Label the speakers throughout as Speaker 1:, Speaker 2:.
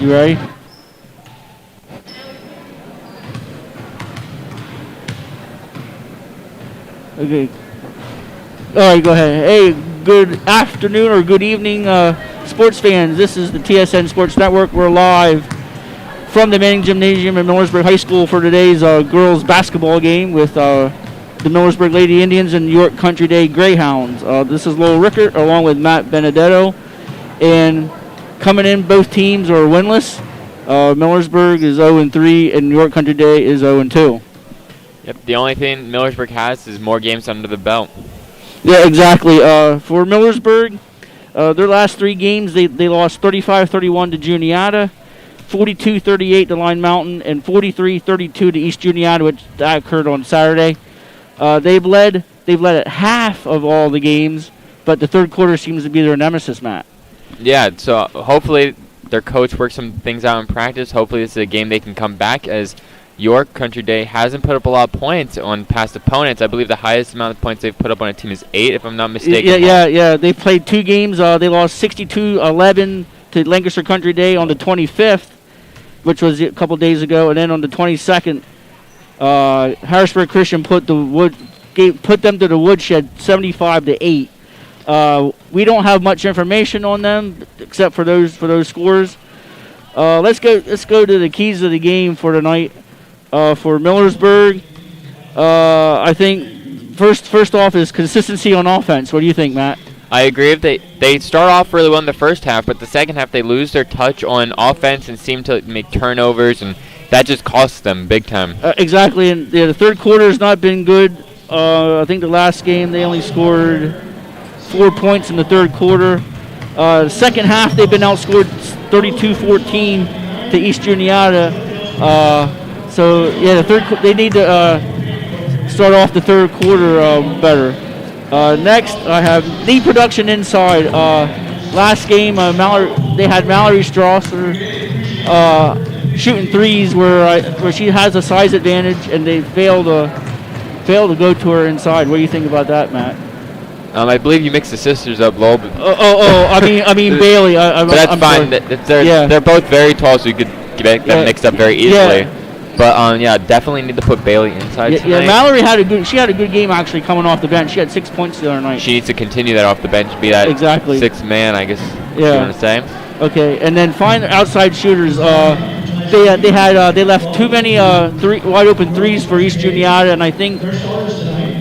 Speaker 1: You ready? Okay. All right, go ahead. Hey, good afternoon or good evening, sports fans. This is the TSN Sports Network. We're live from the Manning Gymnasium at Millersburg High School for today's girls basketball game with the Millersburg Lady Indians and York Country Day Greyhounds. This is Lowell Rickert along with Matt Benedetto. And coming in, both teams are winless. Millersburg is 0-3 and York Country Day is 0-2.
Speaker 2: Yep, the only thing Millersburg has is more games under the belt.
Speaker 1: Yeah, exactly. For Millersburg, their last 3 games, they lost 35-31 to Juniata, 42-38 to Line Mountain, and 43-32 to East Juniata, which that occurred on Saturday. They've led at half of all the games, but the third quarter seems to be their nemesis, Matt.
Speaker 2: Yeah, so hopefully their coach works some things out in practice. Hopefully this is a game they can come back, as York Country Day hasn't put up a lot of points on past opponents. I believe the highest amount of points they've put up on a team is 8, if I'm not mistaken.
Speaker 1: Yeah. They played 2 games. They lost 62-11 to Lancaster Country Day on the 25th, which was a couple days ago, and then on the 22nd, Harrisburg Christian put them to the woodshed 75-8. We don't have much information on them except for those scores. Let's go to the keys of the game for tonight. For Millersburg, I think first off is consistency on offense. What do you think, Matt?
Speaker 2: I agree. If they start off really well in the first half, but the second half they lose their touch on offense and seem to make turnovers, and that just costs them big time.
Speaker 1: Exactly, and the third quarter has not been good. I think the last game they only scored 4 points in the third quarter. The second half they've been outscored 32-14 to East Juniata. So yeah, they need to start off the third quarter better. Next, I have knee production inside. Last game, they had Mallory Strasser shooting threes where she has a size advantage, and they fail to go to her inside. What do you think about that, Matt?
Speaker 2: I believe you mixed the sisters up, Lowell.
Speaker 1: I mean Bailey.
Speaker 2: But that's fine. They're both very tall, so you could get them mixed up very easily.
Speaker 1: Yeah.
Speaker 2: But definitely need to put Bailey inside tonight.
Speaker 1: Yeah, Mallory had a good game actually coming off the bench. She had 6 points the other night.
Speaker 2: She needs to continue that off the bench, be that sixth man, I guess. You want to say.
Speaker 1: Okay, and then find outside shooters. They left too many wide open threes for East Juniata, and I think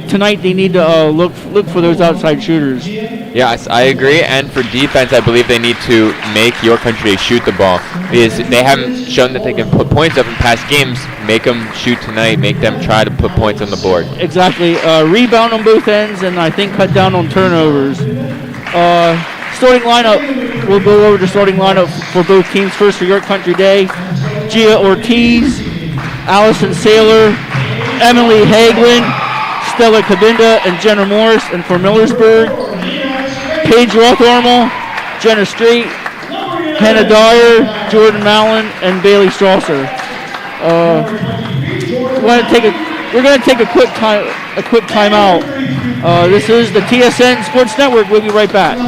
Speaker 1: tonight they need to look for those outside shooters.
Speaker 2: Yes, I agree. And for defense, I believe they need to make York Country shoot the ball, because they haven't shown that they can put points up in past games. Make them shoot tonight. Make them try to put points on the board.
Speaker 1: Exactly. Rebound on both ends, and I think cut down on turnovers. Starting lineup. We'll go over the starting lineup for both teams. First for York Country Day, Gia Ortiz, Allison Saylor, Emily Hagelin, Stella Cabinda, and Jenna Morris. And for Millersburg, Paige Rothormel, Jenna Straight, Hannah Dyer, Jordan Mallon, and Bailey Strasser. We're going to take a quick timeout. This is the TSN Sports Network. We'll be right back.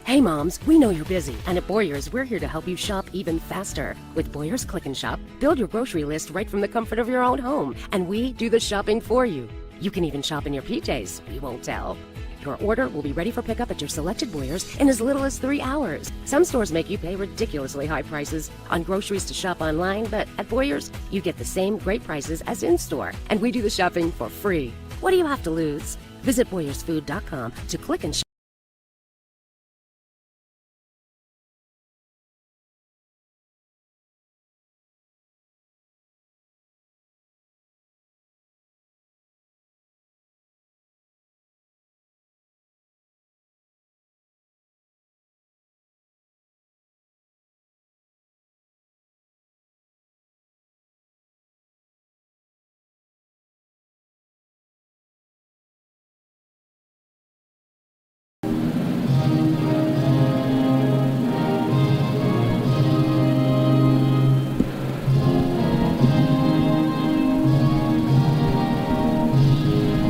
Speaker 3: Hey moms, we know you're busy, and at Boyer's, we're here to help you shop even faster. With Boyer's Click and Shop, build your grocery list right from the comfort of your own home, and we do the shopping for you. You can even shop in your PJs, we won't tell. Your order will be ready for pickup at your selected Boyer's in as little as 3 hours. Some stores make you pay ridiculously high prices on groceries to shop online, but at Boyer's, you get the same great prices as in-store, and we do the shopping for free. What do you have to lose? Visit BoyersFood.com to click and shop.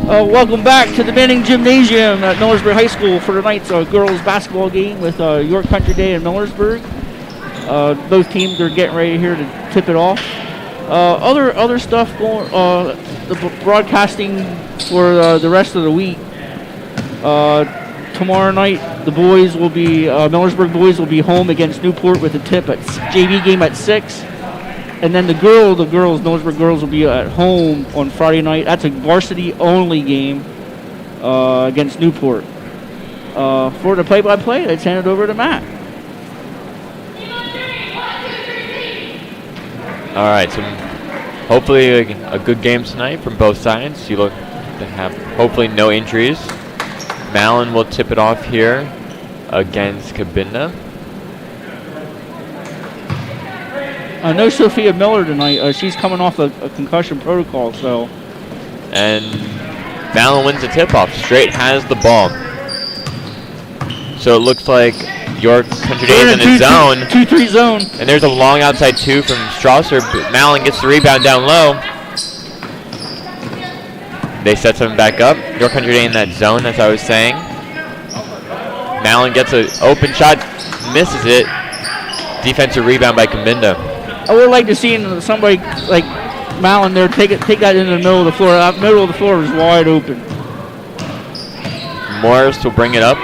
Speaker 1: Welcome back to the Manning Gymnasium at Millersburg High School for tonight's girls basketball game with York Country Day and Millersburg. Both teams are getting ready here to tip it off. Other stuff going. The broadcasting for the rest of the week. Tomorrow night, the boys will be Millersburg boys will be home against Newport with a tip at JV game at 6. And then the girls, Millersburg girls, will be at home on Friday night. That's a varsity-only game against Newport. For the play-by-play, let's hand it over to Matt.
Speaker 2: All right, so hopefully a good game tonight from both sides. You look to have hopefully no injuries. Malin will tip it off here against Cabinda.
Speaker 1: No Sophia Miller tonight. She's coming off a concussion protocol, so.
Speaker 2: And Malin wins the tip-off. Straight has the ball. So it looks like York Country Day is in a zone.
Speaker 1: 2-3 zone.
Speaker 2: And there's a long outside 2 from Strasser. But Malin gets the rebound down low. They set something back up. York Country Day in that zone, as I was saying. Malin gets an open shot, misses it. Defensive rebound by Cabinda.
Speaker 1: I would like to see somebody like Malin there take that into the middle of the floor. That middle of the floor is wide open.
Speaker 2: Morris will bring it up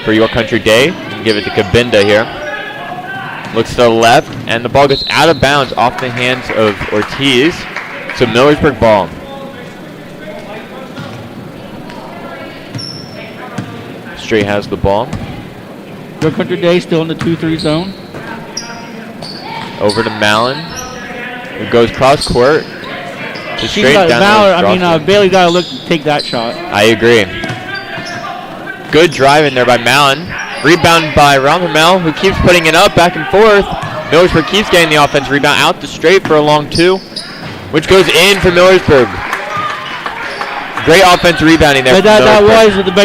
Speaker 2: for York Country Day and give it to Cabinda here. Looks to the left, and the ball gets out of bounds off the hands of Ortiz. So Millersburg ball. Straight has the ball.
Speaker 1: York Country Day still in the 2-3 zone.
Speaker 2: Over to Malin, who goes cross court. To straight down.
Speaker 1: Bailey got to look to take that shot.
Speaker 2: I agree. Good driving there by Malin. Rebound by Rompermel, who keeps putting it up back and forth. Millersburg keeps getting the offense rebound out to straight for a long 2, which goes in for Millersburg. Great offense rebounding there.
Speaker 1: But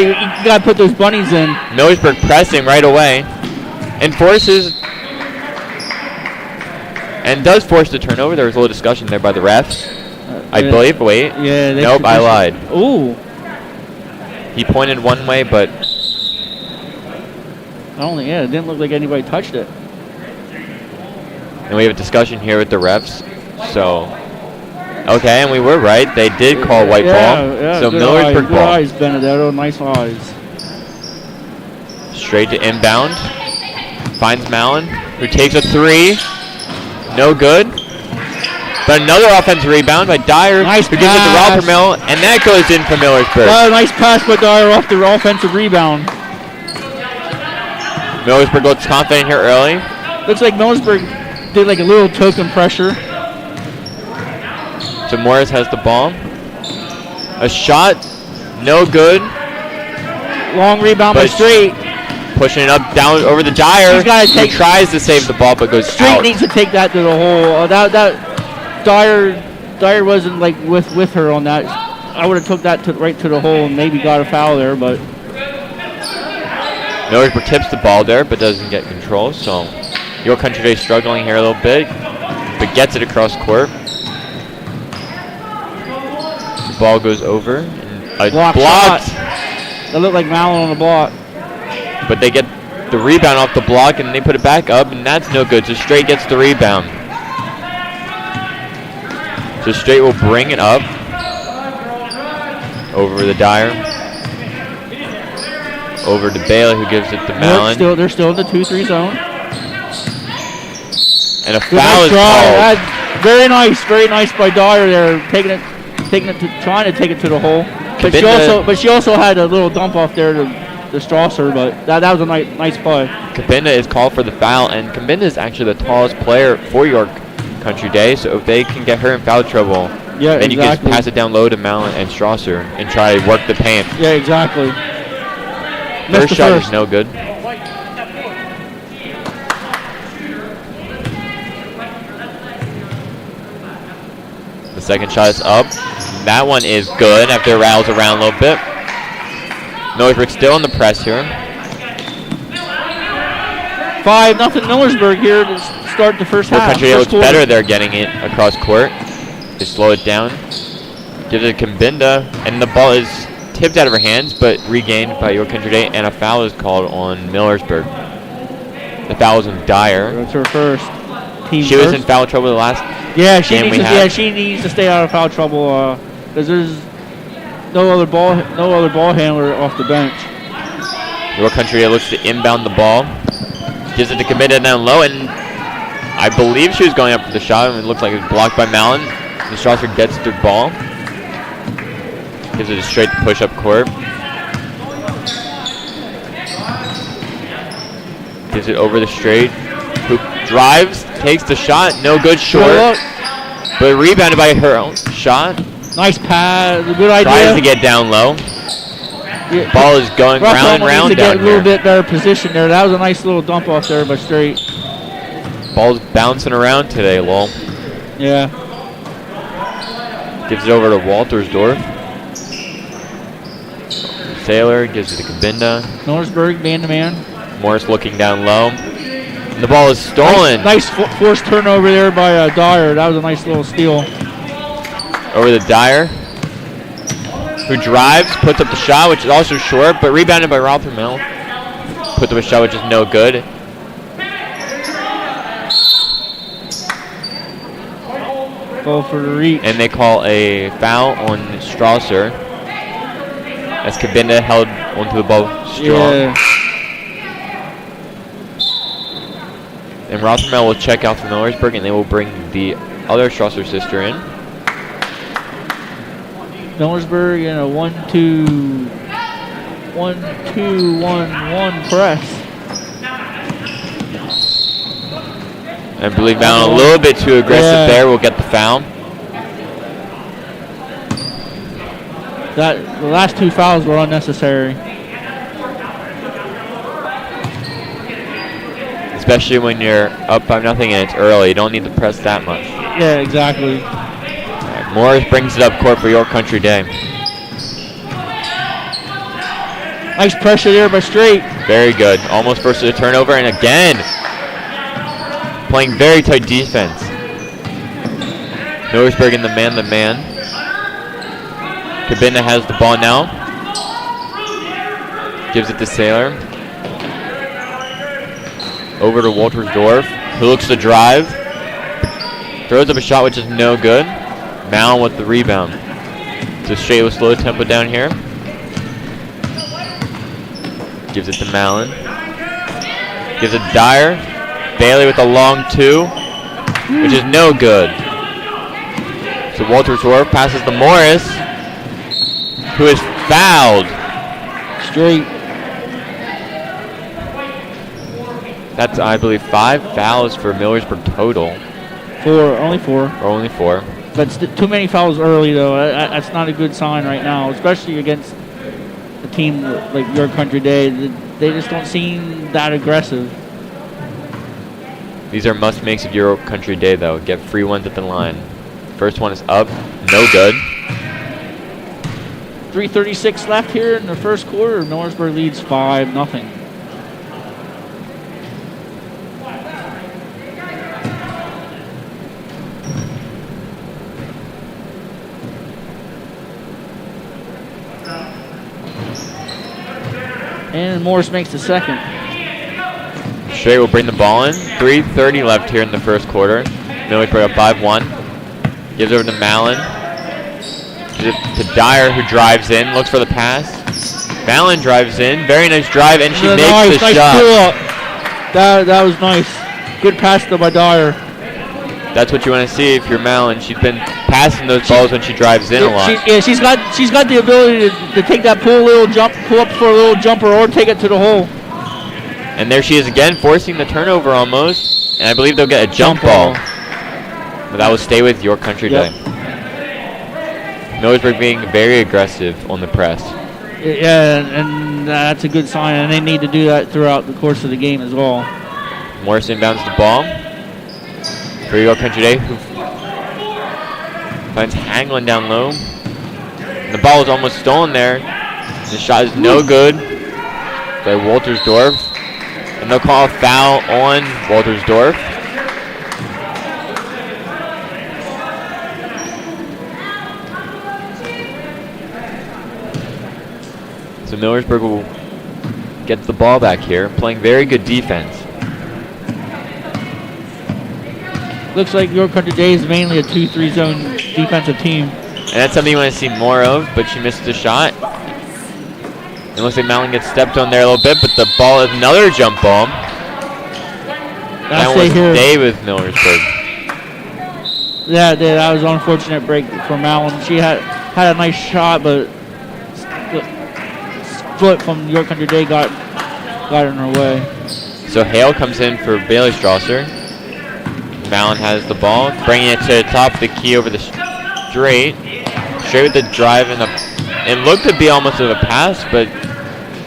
Speaker 1: you got to put those bunnies in.
Speaker 2: Millersburg pressing right away and does force the turnover. There was a little discussion there by the refs. I believe. Wait.
Speaker 1: Yeah.
Speaker 2: Nope, I lied.
Speaker 1: Ooh.
Speaker 2: He pointed one way, but
Speaker 1: it didn't look like anybody touched it.
Speaker 2: And we have a discussion here with the refs. So, okay, and we were right. They did call white ball.
Speaker 1: Yeah,
Speaker 2: so Millersburg ball.
Speaker 1: Good eyes, Benedetto. Nice eyes.
Speaker 2: Straight to inbound. Finds Malin, who takes a 3. No good. But another offensive rebound by Dyer,
Speaker 1: nice
Speaker 2: who gives it to Rompermel, and that goes in for Millersburg.
Speaker 1: Nice pass by Dyer off the offensive rebound.
Speaker 2: Millersburg looks confident here early.
Speaker 1: Looks like Millersburg did like a little token pressure.
Speaker 2: So Morris has the ball. A shot, no good.
Speaker 1: Long rebound by Straight.
Speaker 2: Pushing it up, down over the Dyer. He tries to save the ball, but goes
Speaker 1: Straight
Speaker 2: out.
Speaker 1: Needs to take that to the hole. Dyer wasn't like with her on that. I would have took that right to the hole and maybe got a foul there, but.
Speaker 2: Millersburg tips the ball there, but doesn't get control. So York Country Day struggling here a little bit, but gets it across court. The ball goes over. And blocked.
Speaker 1: That looked like Malin on the block.
Speaker 2: But they get the rebound off the block, and they put it back up, and that's no good. So Straight gets the rebound. So Straight will bring it up. Over the Dyer. Over to Bailey, who gives it to Malin.
Speaker 1: They're still in the 2-3 zone.
Speaker 2: And a foul is called.
Speaker 1: Very nice by Dyer there, trying to take it to the hole. But she also had a little dump off there to Strasser, but that was a nice play.
Speaker 2: Cabinda is called for the foul, and Cabinda is actually the tallest player for York Country Day, so if they can get her in foul trouble, then you can just pass it down low to Malin and Strasser and try to work the paint.
Speaker 1: Yeah, exactly.
Speaker 2: First shot is no good. The second shot is up. That one is good after it rattles around a little bit. Millersburg still in the press here.
Speaker 1: 5-0 Millersburg here to start the first half.
Speaker 2: Country looks better there getting it across court. They slow it down. Gives it to Cabinda, and the ball is tipped out of her hands, but regained by York Country Day, and a foul is called on Millersburg. The foul was on Dyer.
Speaker 1: That's her first. Team
Speaker 2: She was in foul trouble the last game we had.
Speaker 1: She needs to stay out of foul trouble because there's no other ball handler off the bench.
Speaker 2: York Country Day looks to inbound the ball. Gives it to Kabinda down low, and I believe she was going up for the shot, and it looks like it was blocked by Mallon. The Strasser gets the ball. Gives it a straight push-up court. Gives it over the straight. Hoop drives, takes the shot, no good short. But rebounded by her own shot.
Speaker 1: Nice pass, good idea.
Speaker 2: Tries to get down low.
Speaker 1: Yeah.
Speaker 2: Ball is going round and round down
Speaker 1: here. A little bit better position there. That was a nice little dump off there by Straight.
Speaker 2: Ball's bouncing around today, Lowell.
Speaker 1: Yeah.
Speaker 2: Gives it over to Waltersdorf. Saylor gives it to Kabinda.
Speaker 1: Millersburg man-to-man.
Speaker 2: Morris looking down low. And the ball is stolen.
Speaker 1: Nice forced turnover there by Dyer. That was a nice little steal.
Speaker 2: Over to Dyer, who drives, puts up the shot, which is also short, but rebounded by Rothermel. Puts up a shot, which is no good.
Speaker 1: Ball for the reach.
Speaker 2: And they call a foul on Strasser as Kabinda held onto the ball strong.
Speaker 1: Yeah.
Speaker 2: And Rothermel will check out for Millersburg, and they will bring the other Strasser sister in.
Speaker 1: Millersburg in a 1-2-1-1 press.
Speaker 2: I believe Mallon a little bit too aggressive there. Will get the foul.
Speaker 1: The last two fouls were unnecessary.
Speaker 2: Especially when you're up by nothing and it's early. You don't need to press that much.
Speaker 1: Yeah, exactly.
Speaker 2: Right, Morris brings it up court for York Country Day.
Speaker 1: Nice pressure there by Straight.
Speaker 2: Very good. Almost forced a turnover, and again, playing very tight defense. Millersburg in the man-to-man. Kabinda has the ball now. Gives it to Saylor. Over to Waltersdorf, who looks to drive. Throws up a shot which is no good. Mallon with the rebound. Just straight with slow tempo down here. Gives it to Mallon. Gives it to Dyer. Bailey with a long two, which is no good. So Waltersdorf passes to Morris, who is fouled.
Speaker 1: Straight.
Speaker 2: That's, I believe, 5 fouls for Millersburg total.
Speaker 1: Only four.
Speaker 2: Or only 4.
Speaker 1: But too many fouls early, though. That's not a good sign right now, especially against a team like York Country Day. They just don't seem that aggressive.
Speaker 2: These are must-makes of York Country Day, though. Get free ones at the line. First one is up. No good.
Speaker 1: 3:36 left here in the first quarter. Millersburg leads 5-0. And Morris makes the second.
Speaker 2: Straight will bring the ball in. 3:30 left here in the first quarter. Millersburg up 5-1. Gives over to Mallon. Gives it to Dyer, who drives in. Looks for the pass. Mallon drives in. Very nice drive, and she makes the shot.
Speaker 1: Pull up. That was nice. Good pass though by Dyer.
Speaker 2: That's what you want to see if you're Mallon. She's been passing those balls when she drives in a lot.
Speaker 1: She's got the ability to take that pull up for a little jumper, or take it to the hole.
Speaker 2: And there she is again, forcing the turnover almost. And I believe they'll get a jump ball. But that will stay with York Country Day. Millersburg being very aggressive on the press.
Speaker 1: Yeah, and that's a good sign, and they need to do that throughout the course of the game as well.
Speaker 2: Morris inbounds the ball for York Country Day, who finds Hanglin down low. And the ball is almost stolen there. The shot is no good by Waltersdorf. And they'll call a foul on Waltersdorf. So Millersburg will get the ball back here, playing very good defense.
Speaker 1: Looks like York Country Day is mainly a 2-3 zone defensive team.
Speaker 2: And that's something you want to see more of, but she missed the shot. It looks like Mountain gets stepped on there a little bit, but the ball is another jump ball. That one will stay with Millersburg.
Speaker 1: Yeah, that was an unfortunate break for Malin. She had a nice shot, but foot from York Country Day got in her way.
Speaker 2: So Hale comes in for Bailey Strasser. Malin has the ball, bringing it to the top of the key over the straight with the drive, and it looked to be almost of a pass, but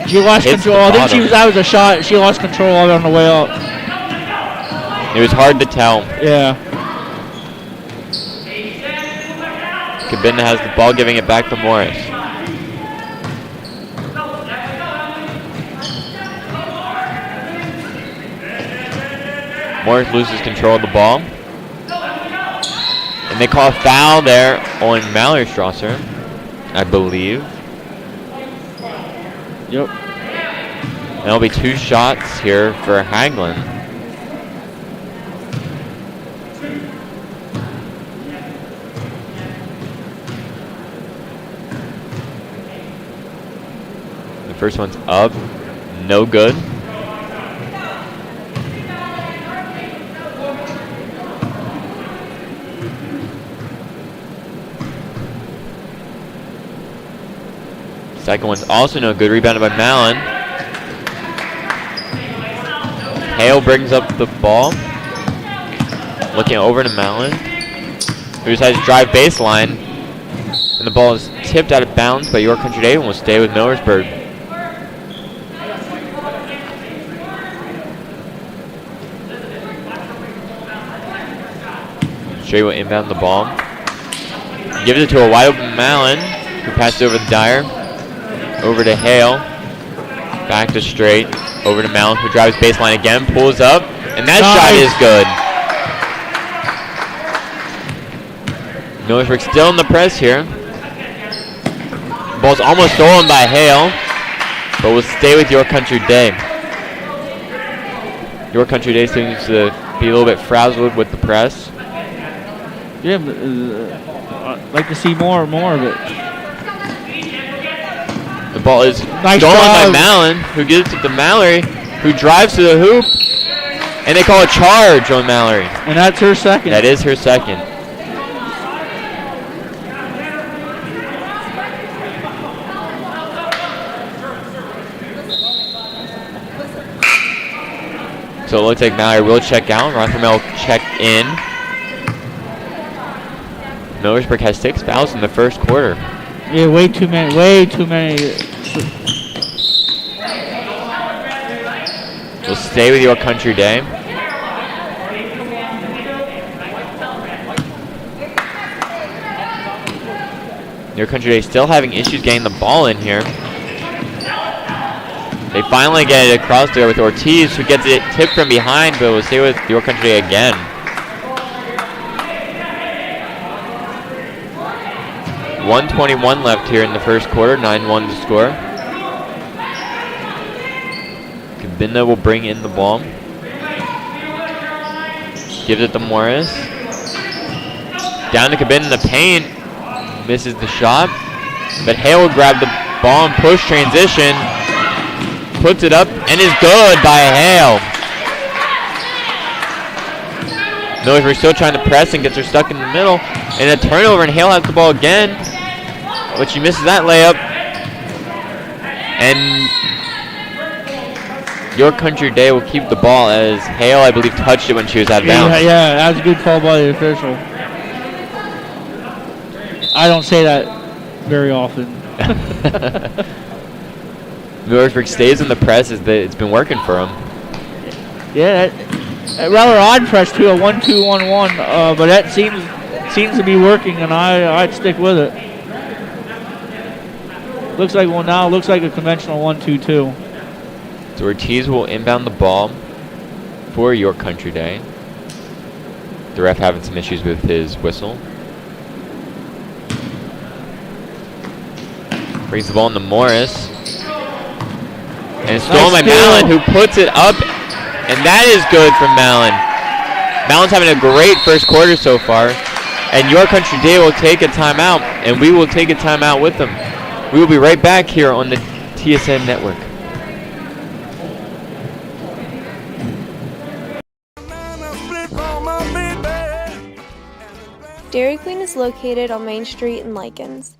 Speaker 1: she lost control. I think that was a shot. She lost control of it on the way up.
Speaker 2: It was hard to tell.
Speaker 1: Yeah.
Speaker 2: Cabinda has the ball, giving it back to Morris. Morris loses control of the ball. And they call a foul there on Mallory Strasser, I believe.
Speaker 1: Yep.
Speaker 2: And there'll be 2 shots here for Hagelin. The first one's up, no good. Second one's also no good. Rebounded by Malin. Hale brings up the ball. Looking over to Malin, who decides to drive baseline. And the ball is tipped out of bounds by York Country Day and will stay with Millersburg. Straight will inbound the ball. Gives it to a wide open Malin, who passes over to Dyer. Over to Hale. Back to Straight. Over to Malin, who drives baseline again. Pulls up. And that shot is good. Millersburg still in the press here. Ball's almost stolen by Hale, but will stay with York Country Day. York Country Day seems to be a little bit frazzled with the press.
Speaker 1: Yeah, I'd like to see more of it.
Speaker 2: The ball is stolen by Malin, who gives it to Mallory, who drives to the hoop, and they call a charge on Mallory.
Speaker 1: And that's her second.
Speaker 2: That is her second. So it looks like Mallory will check out. Rothermel will check in. Millersburg has 6 fouls in the first quarter.
Speaker 1: Yeah, way too many.
Speaker 2: We'll stay with York Country Day. York Country Day still having issues getting the ball in here. They finally get it across there with Ortiz, who gets it tipped from behind, but will stay with York Country Day again. .121 left here in the first quarter, 9-1 to score. Cabinda will bring in the ball. Gives it to Morris. Down to Cabinda in the paint. Misses the shot. But Hale will grab the ball and push transition. Puts it up and is good by Hale. Millersburg still trying to press and gets her stuck in the middle. And a turnover, and Hale has the ball again. But she misses that layup. And York Country Day will keep the ball, as Hale, I believe, touched it when she was out of bounds.
Speaker 1: Yeah, that was a good call by the official. I don't say that very often.
Speaker 2: Millersburg stays in the press as it's been working for them.
Speaker 1: Yeah, a rather odd press too, a 1-2-1-1, but that seems to be working, and I'd stick with it. Looks like a conventional 1-2-2.
Speaker 2: So Ortiz will inbound the ball for York Country Day. The ref having some issues with his whistle. Brings the ball into Morris. And it's stolen by Mallon, who puts it up, and that is good from Mallon. Mallon's having a great first quarter so far, and Your Country Day will take a timeout, and we will take a timeout with them. We will be right back here on the TSN Network.
Speaker 4: Dairy Queen is located on Main Street in Likens.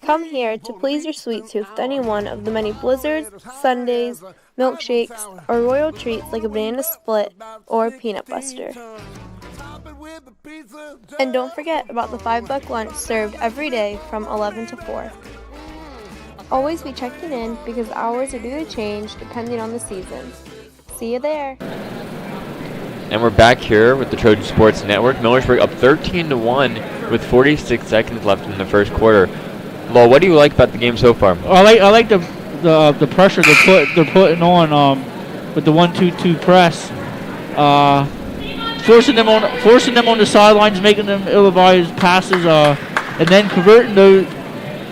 Speaker 4: Come here to please your sweet tooth with any one of the many blizzards, sundaes, milkshakes, or royal treats like a banana split or a peanut buster. And don't forget about the $5 lunch served every day from 11 to 4. Always be checking in because hours are due to change depending on the season. See you there.
Speaker 2: And we're back here with the Trojan Sports Network. Millersburg up 13-1 with 46 seconds left in the first quarter. Lowell, what do you like about the game so far?
Speaker 1: I like the pressure they're putting on with the 1-2-2 press, forcing them on the sidelines, making them ill-advised passes, and then converting those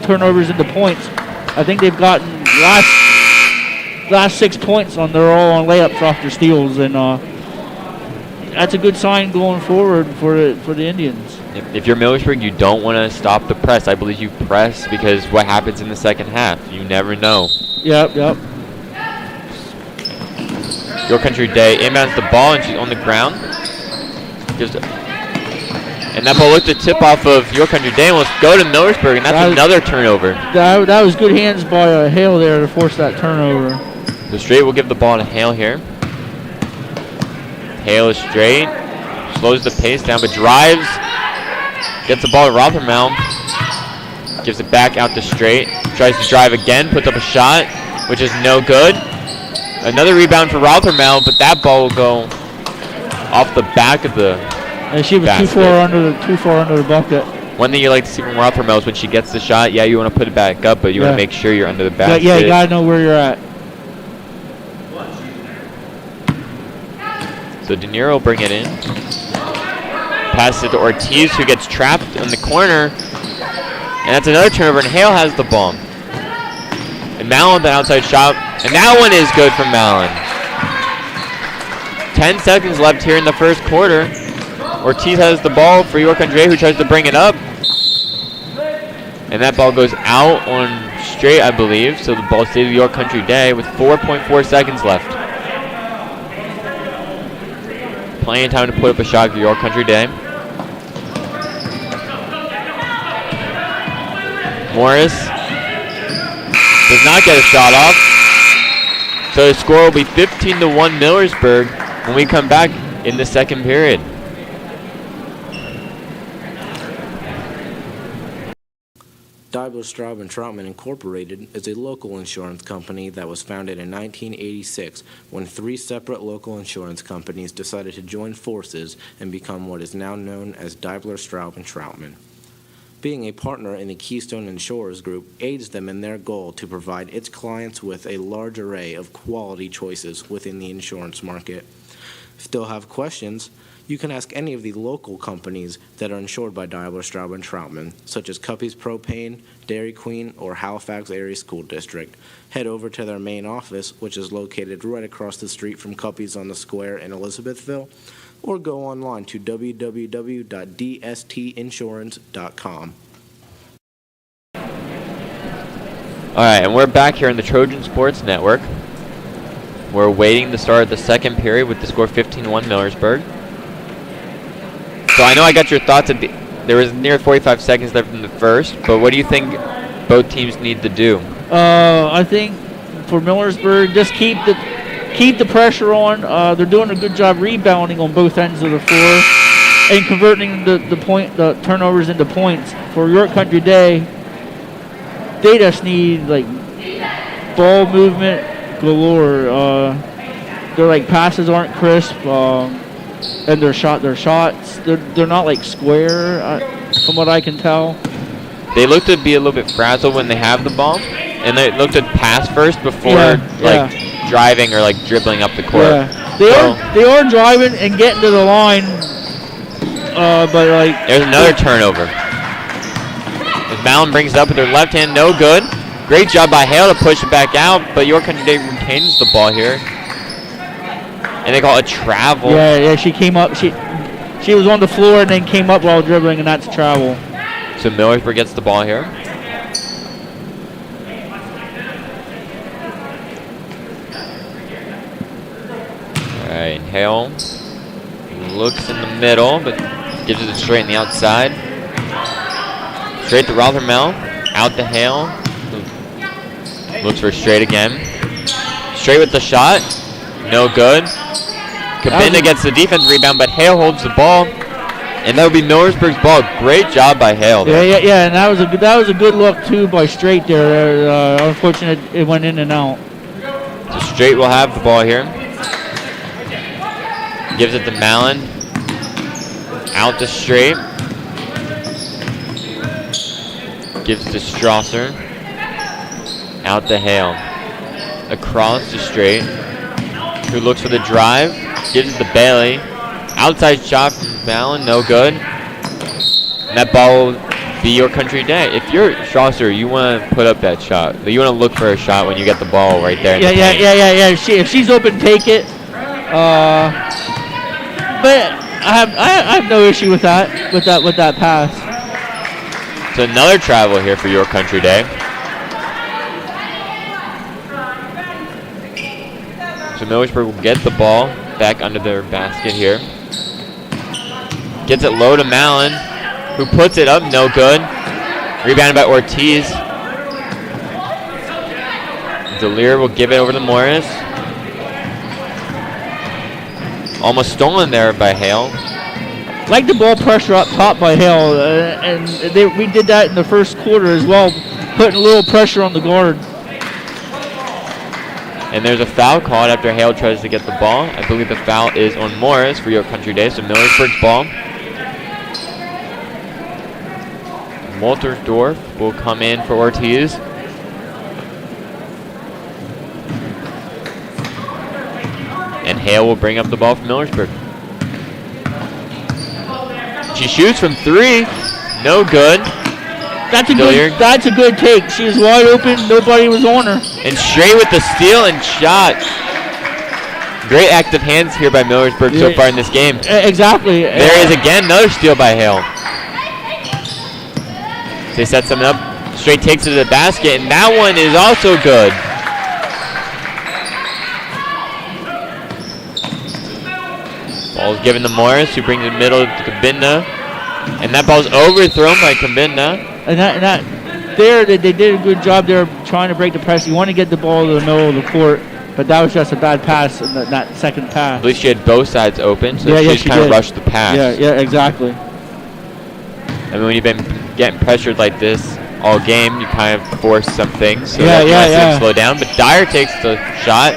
Speaker 1: turnovers into points. I think they've gotten last 6 points on they're all on layups off their steals, and that's a good sign going forward for the Indians.
Speaker 2: If you're Millersburg, you don't want to stop the press. I believe you press because what happens in the second half, you never know.
Speaker 1: Yep.
Speaker 2: Your Country Day inbounds the ball and she's on the ground. And that ball looked to tip off of Your Country Day and let's go to Millersburg, and that's another turnover.
Speaker 1: That was good hands by Hale there to force that turnover.
Speaker 2: So Straight will give the ball to Hale here. Hale is straight, slows the pace down, but drives, gets the ball to Rothermel, gives it back out to Straight, tries to drive again, puts up a shot, which is no good. Another rebound for Rothermel, but that ball will go off the back of the
Speaker 1: And she was too far under the bucket.
Speaker 2: One thing you like to see from Rothermel is when she gets the shot, yeah, you want to put it back up, but you want to make sure you're under the basket.
Speaker 1: Yeah, you got to know where you're at.
Speaker 2: So De Niro will bring it in. Passes it to Ortiz, who gets trapped in the corner. And that's another turnover, and Hale has the ball. And Mallon, the outside shot. And that one is good from Mallon. 10 seconds left here in the first quarter. Ortiz has the ball for York Andre, who tries to bring it up. And that ball goes out on Straight, I believe. So the ball stays with York Country Day with 4.4 seconds left. Plenty of time to put up a shot for York Country Day. Morris does not get a shot off. So the score will be 15-1 Millersburg when we come back in the second period.
Speaker 5: Daibler, Straub & Troutman Incorporated is a local insurance company that was founded in 1986 when 3 separate local insurance companies decided to join forces and become what is now known as Daibler, Straub & Troutman. Being a partner in the Keystone Insurers Group aids them in their goal to provide its clients with a large array of quality choices within the insurance market. Still have questions? You can ask any of the local companies that are insured by Daibler, Straub & Troutman, such as Cuppy's Propane, Dairy Queen, or Halifax Area School District. Head over to their main office, which is located right across the street from Cuppy's on the Square in Elizabethville, or go online to www.dstinsurance.com.
Speaker 2: All right, and we're back here on the Trojan Sports Network. We're waiting to start the second period with the score 15-1 Millersburg. So I know I got your thoughts at there was near 45 seconds left in the first, but what do you think both teams need to do?
Speaker 1: I think for Millersburg, just keep the pressure on. They're doing a good job rebounding on both ends of the floor and converting the turnovers into points. For York Country Day, they just need like ball movement galore. Their like passes aren't crisp. And their shots, they're not like square, from what I can tell.
Speaker 2: They look to be a little bit frazzled when they have the ball, and they look to pass first before driving or like dribbling up the court.
Speaker 1: Yeah. They are driving and getting to the line, but like
Speaker 2: there's another turnover. As Mallon brings it up with her left hand, no good. Great job by Hale to push it back out, but York Country Day retains the ball here. And they call it travel.
Speaker 1: Yeah, she came up. She was on the floor and then came up while dribbling, and that's travel.
Speaker 2: So Millersburg gets the ball here. All right, Hale looks in the middle, but gives it straight in the outside. Straight to Rothermel. Out to Hale. Looks for straight again. Straight with the shot. No good. Kabinda gets the defense rebound, but Hale holds the ball. And that would be Millersburg's ball. Great job by Hale there.
Speaker 1: Yeah, and that was a good look too by Straight there. Unfortunate it went in and out.
Speaker 2: So Straight will have the ball here. Gives it to Mallon. Out to Straight. Gives it to Strasser. Out to Hale. Across to Straight. Who looks for the drive. Gives it to Bailey. Outside shot from Mallon. No good. And that ball will be Your Country Day. If you're Strasser, you want to put up that shot. You want to look for a shot when you get the ball right there.
Speaker 1: Yeah. If she's open, take it. But I have no issue with that pass.
Speaker 2: So another travel here for Your Country Day. So Millersburg will get the ball back under their basket here. Gets it low to Mallon, who puts it up, no good. Rebounded by Ortiz. Delir will give it over to Morris. Almost stolen there by Hale.
Speaker 1: Like the ball pressure up top by Hale, and we did that in the first quarter as well, putting a little pressure on the guard.
Speaker 2: And there's a foul called after Hale tries to get the ball. I believe the foul is on Morris for Your Country Day, so Millersburg's ball. Woltersdorf will come in for Ortiz. And Hale will bring up the ball from Millersburg. She shoots from three. No good.
Speaker 1: That's a good take. She was wide open. Nobody was on her.
Speaker 2: And Straight with the steal and shot. Great active hands here by Millersburg so far in this game.
Speaker 1: Exactly.
Speaker 2: There is again another steal by Hale. They set something up. Straight takes it to the basket, and that one is also good. Ball's given to Morris, who brings it middle to Kabinda. And that ball's overthrown by Kabinda.
Speaker 1: And that they did a good job there trying to break the press. You want to get the ball to the middle of the court, but that was just a bad pass in that second pass.
Speaker 2: At least she had both sides open, so she just kind of rushed the pass.
Speaker 1: Yeah, exactly.
Speaker 2: I mean, when you've been getting pressured like this all game, you kind of force some things. So
Speaker 1: yeah.
Speaker 2: Them slow down. But Dyer takes the shot,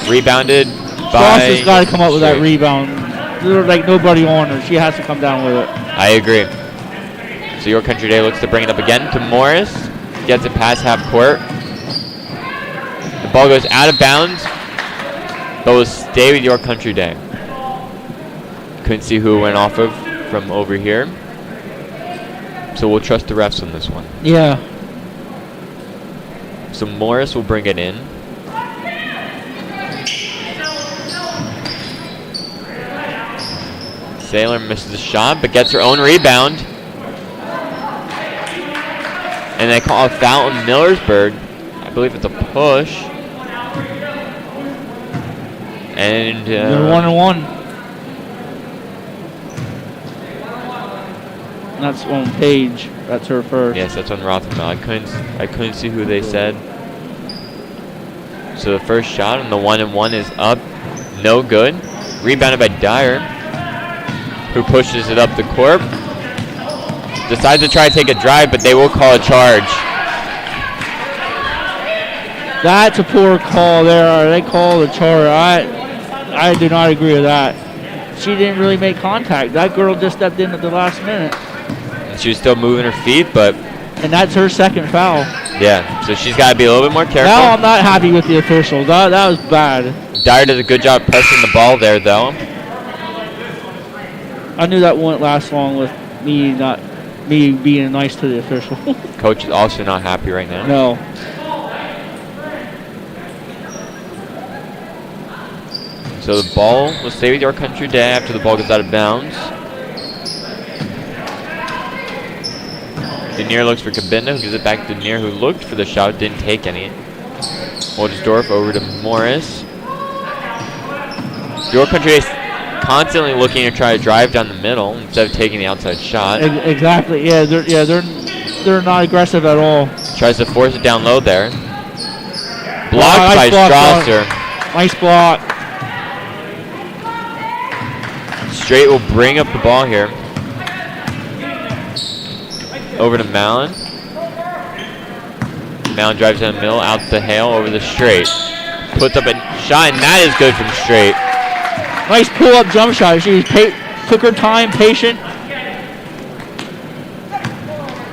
Speaker 2: rebounded by.
Speaker 1: Strasser's got to come up with that rebound. There's like nobody on her. She has to come down with it.
Speaker 2: I agree. So Your Country Day looks to bring it up again to Morris. Gets it past half court. The ball goes out of bounds, but will stay with Your Country Day. Couldn't see who it went off of from over here. So we'll trust the refs on this one.
Speaker 1: Yeah.
Speaker 2: So Morris will bring it in. Saylor misses the shot, but gets her own rebound. And they call a foul on Millersburg. I believe it's a push. And
Speaker 1: they're 1-1. That's on Paige. That's her first.
Speaker 2: Yes, that's on Rothermel. I couldn't see who they said. So the first shot on the 1-1 is up. No good. Rebounded by Dyer, who pushes it up the court. Decides to try to take a drive, but they will call a charge.
Speaker 1: That's a poor call there. They call a charge. I do not agree with that. She didn't really make contact. That girl just stepped in at the last minute.
Speaker 2: She was still moving her feet, but...
Speaker 1: And that's her second foul.
Speaker 2: Yeah, so she's got to be a little bit more careful.
Speaker 1: Now I'm not happy with the officials. That was bad.
Speaker 2: Dyer does a good job pressing the ball there, though.
Speaker 1: I knew that wouldn't last long with me not me being nice to the official.
Speaker 2: Coach is also not happy right now.
Speaker 1: No.
Speaker 2: So the ball will stay with York Country Day after the ball goes out of bounds. Denier looks for Cabinda, who gives it back to Denier, who looked for the shot, didn't take any. Woltersdorf over to Morris. York Country Day constantly looking to try to drive down the middle instead of taking the outside shot.
Speaker 1: Exactly. Yeah, they're not aggressive at all.
Speaker 2: Tries to force it down low there. Blocked by Strasser.
Speaker 1: Nice block.
Speaker 2: Straight will bring up the ball here. Over to Mallon. Mallon drives down the middle, out to Hale, over the straight. Puts up a shot, and that is good from straight.
Speaker 1: Nice pull-up jump shot. She took her time, patient.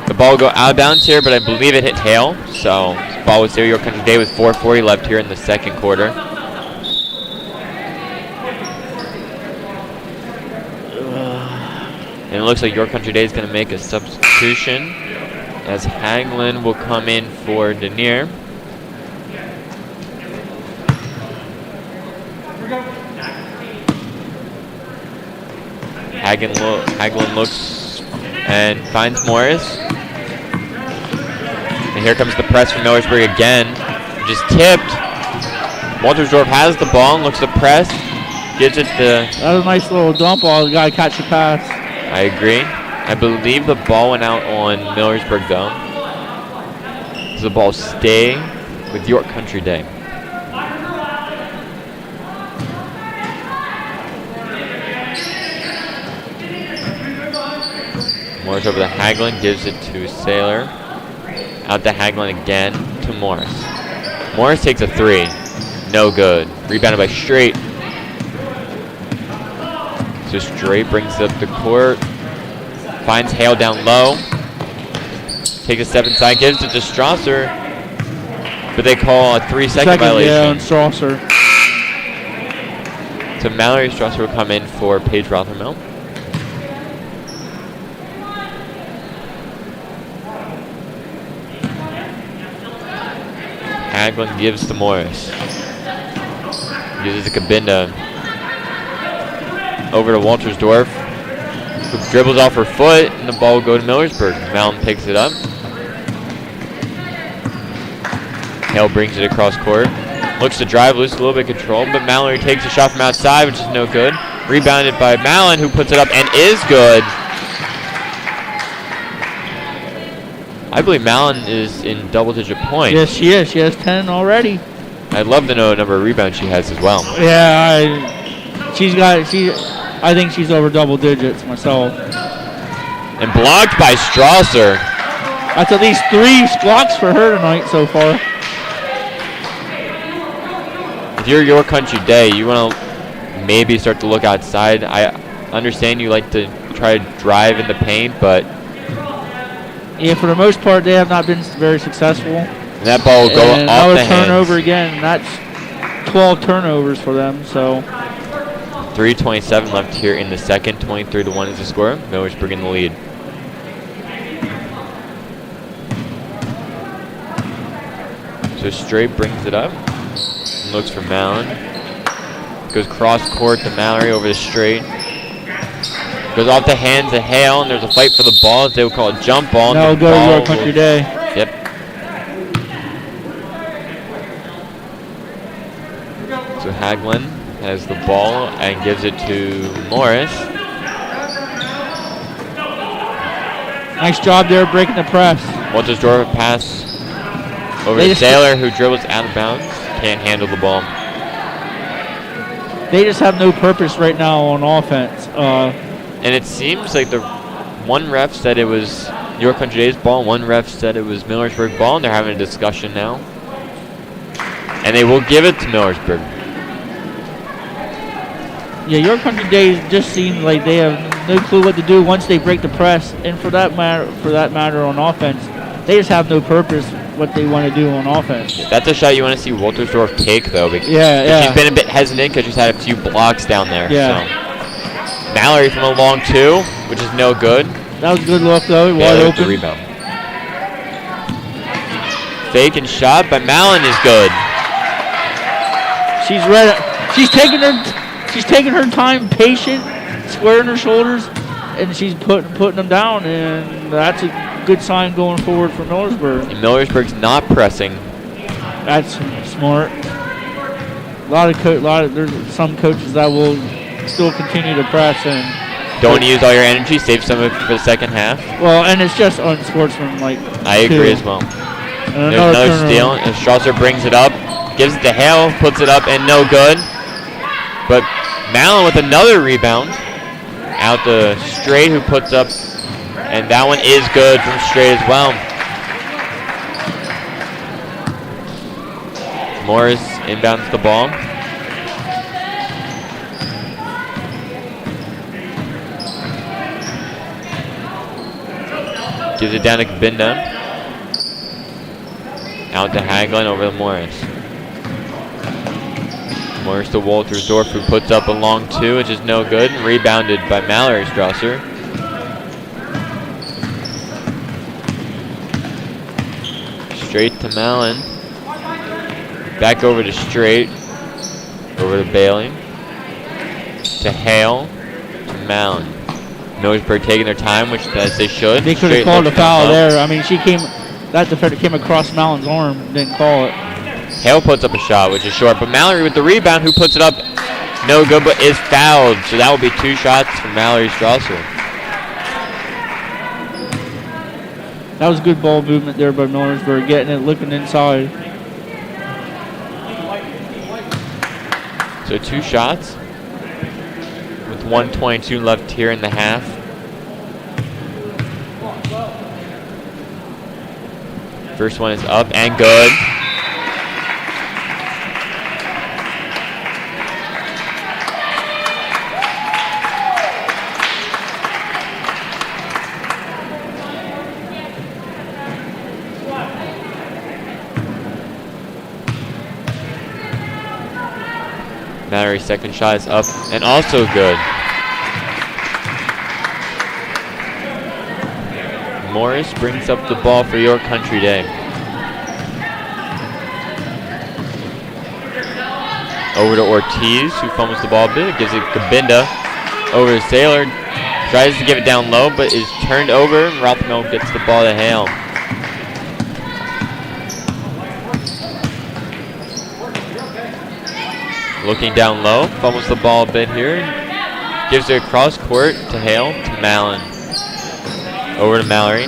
Speaker 2: The ball will go out of bounds here, but I believe it hit Hale. So, this ball was there. York Country Day with 4:40 left here in the second quarter. And it looks like York Country Day is going to make a substitution as Hagelin will come in for Denier. Hagelin looks and finds Morris. And here comes the press from Millersburg again. Just tipped. Woltersdorf has the ball and looks to press. Gets it to...
Speaker 1: That was a nice little dump ball. The guy catch the pass.
Speaker 2: I agree. I believe the ball went out on Millersburg though. So the ball stay with York Country Day. Morris over to Hagelin, gives it to Saylor. Out to Hagelin again to Morris. Morris takes a three. No good. Rebounded by Straight. So Straight brings it up the court. Finds Hale down low. Takes a step inside, gives it to Strasser. But they call a 3-second violation.
Speaker 1: Yeah, on Strasser.
Speaker 2: So Mallory Strasser will come in for Paige Rothermel. Hagelin gives to Morris. Gives it to Cabinda. Over to Woltersdorf, who dribbles off her foot, and the ball will go to Millersburg. Malin picks it up. Hale brings it across court. Looks to drive, loses a little bit of control, but Mallory takes a shot from outside, which is no good. Rebounded by Malin, who puts it up and is good. I believe Malin is in double-digit points.
Speaker 1: Yes, she is. She has 10 already.
Speaker 2: I'd love to know the number of rebounds she has as well.
Speaker 1: Yeah, I think she's over double digits myself.
Speaker 2: And blocked by Strasser.
Speaker 1: That's at least 3 blocks for her tonight so far.
Speaker 2: If you're York Country Day, you want to maybe start to look outside. I understand you like to try to drive in the paint, but...
Speaker 1: Yeah, for the most part, they have not been very successful.
Speaker 2: And that ball will go off the hands.
Speaker 1: Another turnover again, and that's 12 turnovers for them, so...
Speaker 2: 3:27 left here in the second. 23-1 is the score. Millersburg in the lead. So Straight brings it up. And looks for Malin. Goes cross court to Mallory over to Straight. Goes off the hands of Hale, and there's a fight for the ball, as they would call a jump ball.
Speaker 1: Now go to York Country Day.
Speaker 2: Yep. So Hagelin has the ball and gives it to Morris.
Speaker 1: Nice job there breaking the press.
Speaker 2: Woltersdorf pass over to Saylor, who dribbles out of bounds. Can't handle the ball.
Speaker 1: They just have no purpose right now on offense.
Speaker 2: And it seems like the one ref said it was York Country Day's ball, one ref said it was Millersburg ball, and they're having a discussion now. And they will give it to Millersburg.
Speaker 1: Yeah, York Country Day just seems like they have no clue what to do once they break the press, and for that matter on offense, they just have no purpose what they want to do on offense.
Speaker 2: That's a shot you want to see Woltersdorf take, though. Because she's been a bit hesitant because she's had a few blocks down there.
Speaker 1: Yeah.
Speaker 2: So. Mallory from a long two, which is no good.
Speaker 1: That was good look, though. Wide
Speaker 2: Baylor with the
Speaker 1: open.
Speaker 2: rebound. Fake and shot by Mallon is good.
Speaker 1: She's ready. She's taking her time, patient, squaring her shoulders, and she's putting them down, and that's a good sign going forward for Millersburg.
Speaker 2: And Millersburg's not pressing.
Speaker 1: That's smart. There's some coaches that will still continue to press and
Speaker 2: Don't use all your energy. Save some of it for the second half.
Speaker 1: well, and it's just unsportsmanlike.
Speaker 2: I agree as well.
Speaker 1: And
Speaker 2: There's another
Speaker 1: turnaround.
Speaker 2: steal, and Strasser brings it up, gives it to Hale, puts it up, and no good. But Mallon with another rebound. Out to Straight, who puts up, and that one is good from Straight as well. Morris inbounds the ball. Gives it down to Kabinda. Out to Hagelin over to Morris. Morris to Waltersdorf, who puts up a long two, which is no good. Rebounded by Mallory Strasser. Straight to Mallon. Back over to Straight. Over to Bailey. To Hale. To Mallon. Millersburg taking their time, which as they should.
Speaker 1: They could have
Speaker 2: Straight
Speaker 1: called a
Speaker 2: looks
Speaker 1: foul
Speaker 2: up.
Speaker 1: there. I mean, that defender came across Mallon's arm, didn't call it.
Speaker 2: Hale puts up a shot, which is short, but Mallory with the rebound, who puts it up, no good, but is fouled. So that will be 2 shots from Mallory Strasser.
Speaker 1: That was good ball movement there by Millersburg, getting it, looking inside.
Speaker 2: So 2 shots with 1:22 left here in the half. First one is up and good. Mallory's second shot is up and also good. Morris brings up the ball for York Country Day. Over to Ortiz, who fumbles the ball a bit. Gives it Kabinda. Over to Saylor. Tries to give it down low, but is turned over. Rothmel gets the ball to Hale. Looking down low, fumbles the ball a bit here. Gives it across court to Hale, to Mallon. Over to Mallory,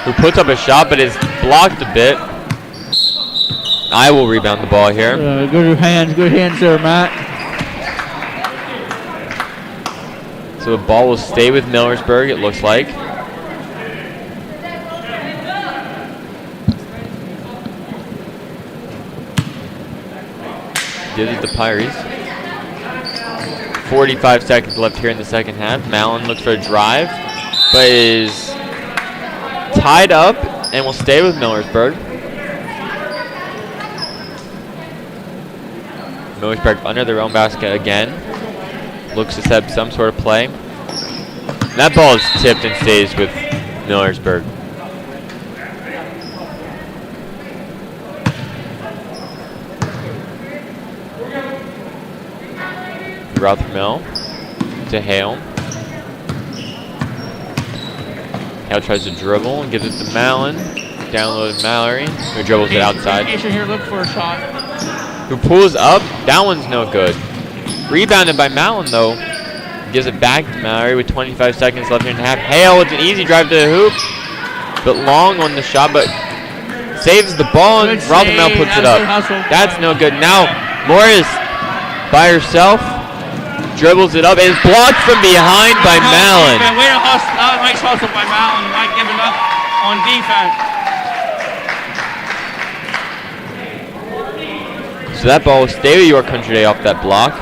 Speaker 2: who puts up a shot but is blocked a bit. I will rebound the ball here.
Speaker 1: Good hands there, Matt.
Speaker 2: So the ball will stay with Millersburg, it looks like. Gives it to Pyries. 45 seconds left here in the second half. Mallon looks for a drive, but is tied up and will stay with Millersburg. Millersburg under their own basket again. Looks to set up some sort of play. That ball is tipped and stays with Millersburg. Rothmel to Hale. Hale tries to dribble and gives it to Mallon. Downloaded Mallory, who dribbles it outside.
Speaker 1: Here, look for a shot.
Speaker 2: Who pulls up. That one's no good. Rebounded by Mallon, though. Gives it back to Mallory with 25 seconds left in the half. Hale with an easy drive to the hoop. But long on the shot, but saves the ball, and Rothmel puts it up. That's no good. Now, Morris by herself. Dribbles it up and is blocked from behind by Mallon.
Speaker 1: Way to hustle, nice hustle by Mallon, not giving up on defense.
Speaker 2: So that ball will stay with York Country Day off that block.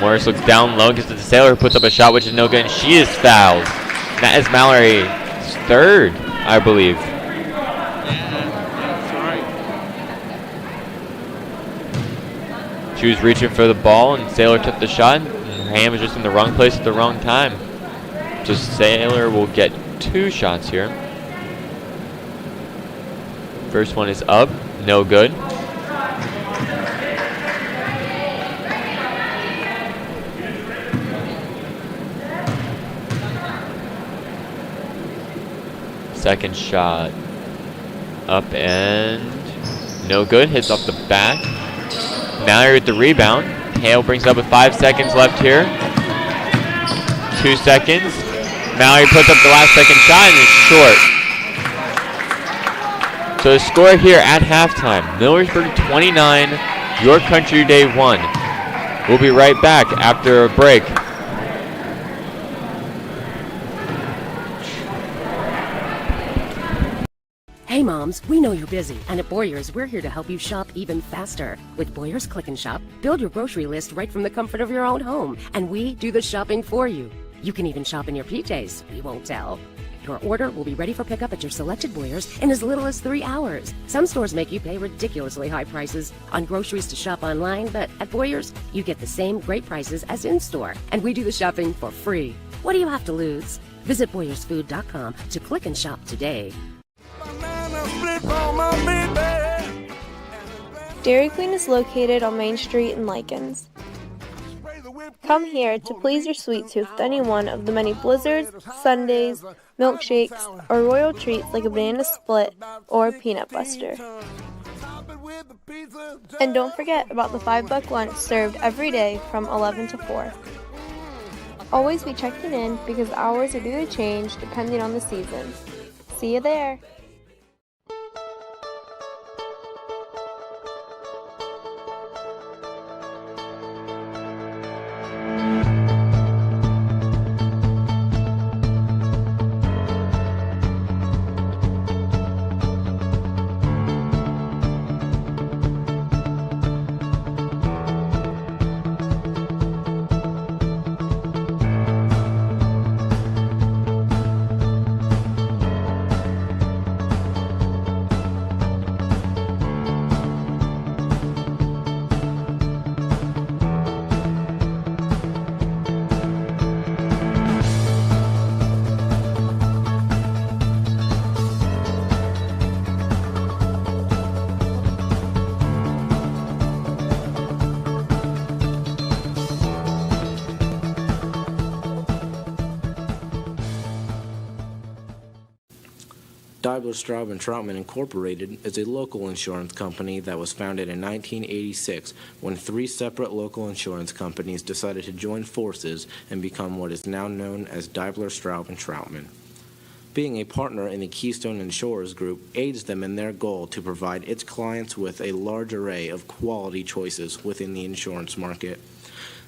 Speaker 2: Morris looks down low, gets it to Saylor, who puts up a shot which is no good, and she is fouled. That is Mallory's third, I believe. She was reaching for the ball, and Sailor took the shot, and her hand was just in the wrong place at the wrong time. So Sailor will get 2 shots here. First one is up, no good. Second shot up and no good. Hits off the back. Mallory with the rebound. Hale brings it up with 5 seconds left here. 2 seconds. Mallory puts up the last second shot and it's short. So the score here at halftime, Millersburg 29, York Country Day 1. We'll be right back after a break.
Speaker 3: Hey moms, we know you're busy, and at Boyer's, we're here to help you shop even faster. With Boyer's Click and Shop, build your grocery list right from the comfort of your own home, and we do the shopping for you. You can even shop in your PJs, we won't tell. Your order will be ready for pickup at your selected Boyer's in as little as 3 hours. Some stores make you pay ridiculously high prices on groceries to shop online, but at Boyer's, you get the same great prices as in-store, and we do the shopping for free. What do you have to lose? Visit BoyersFood.com to click and shop today.
Speaker 4: Dairy Queen is located on Main Street in Likens. Come here to please your sweet tooth with any one of the many blizzards, sundaes, milkshakes, or royal treats like a banana split or peanut buster. And don't forget about the $5 lunch served every day from 11 to 4. Always be checking in because hours are due to change depending on the season. See you there!
Speaker 5: Daimler, Straub & Troutman Incorporated is a local insurance company that was founded in 1986 when 3 separate local insurance companies decided to join forces and become what is now known as Daimler, Straub & Troutman. Being a partner in the Keystone Insurers Group aids them in their goal to provide its clients with a large array of quality choices within the insurance market.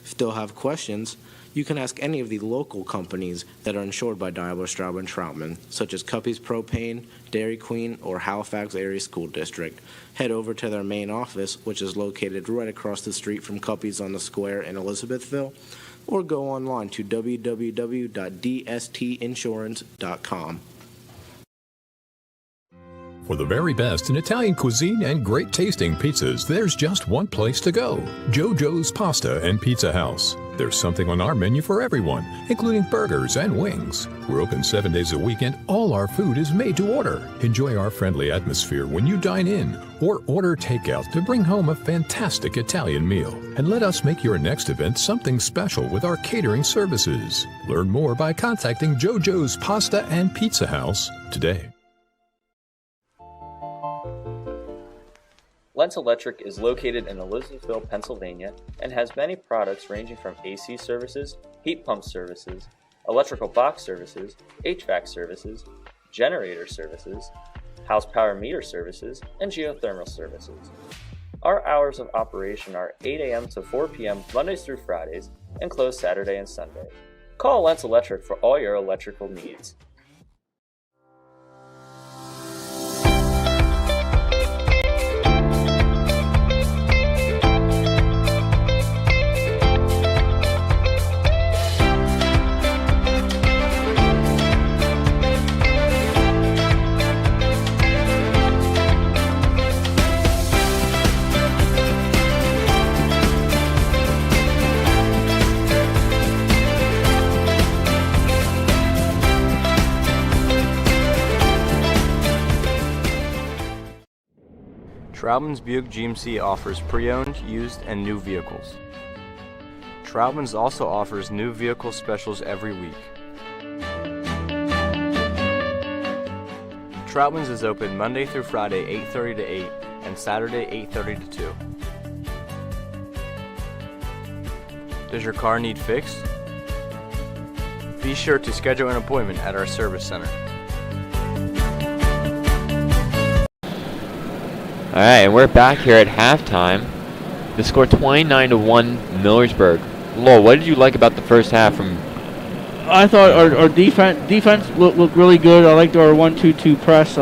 Speaker 5: Still have questions? You can ask any of the local companies that are insured by Daimler, Straub & Troutman, such as Cuppy's Propane, Dairy Queen, or Halifax Area School District. Head over to their main office, which is located right across the street from Cuppy's on the Square in Elizabethville, or go online to www.dstinsurance.com.
Speaker 6: For the very best in Italian cuisine and great tasting pizzas, there's just one place to go: JoJo's Pasta and Pizza House. There's something on our menu for everyone, including burgers and wings. We're open 7 days a week and all our food is made to order. Enjoy our friendly atmosphere when you dine in or order takeout to bring home a fantastic Italian meal. And let us make your next event something special with our catering services. Learn more by contacting JoJo's Pasta and Pizza House today.
Speaker 7: Lentz Electric is located in Elizabethville, Pennsylvania, and has many products ranging from AC services, heat pump services, electrical box services, HVAC services, generator services, house power meter services, and geothermal services. Our hours of operation are 8 a.m. to 4 p.m. Mondays through Fridays and closed Saturday and Sunday. Call Lentz Electric for all your electrical needs.
Speaker 8: Troutman's Buick GMC offers pre-owned, used, and new vehicles. Troutman's also offers new vehicle specials every week. Troutman's is open Monday through Friday 8:30 to 8 and Saturday 8:30 to 2. Does your car need fixed? Be sure to schedule an appointment at our service center.
Speaker 2: Alright, and we're back here at halftime. The score 29-1 Millersburg. Lowell, what did you like about the first half from...
Speaker 1: I thought our defense looked really good. I liked our 1-2-2 press.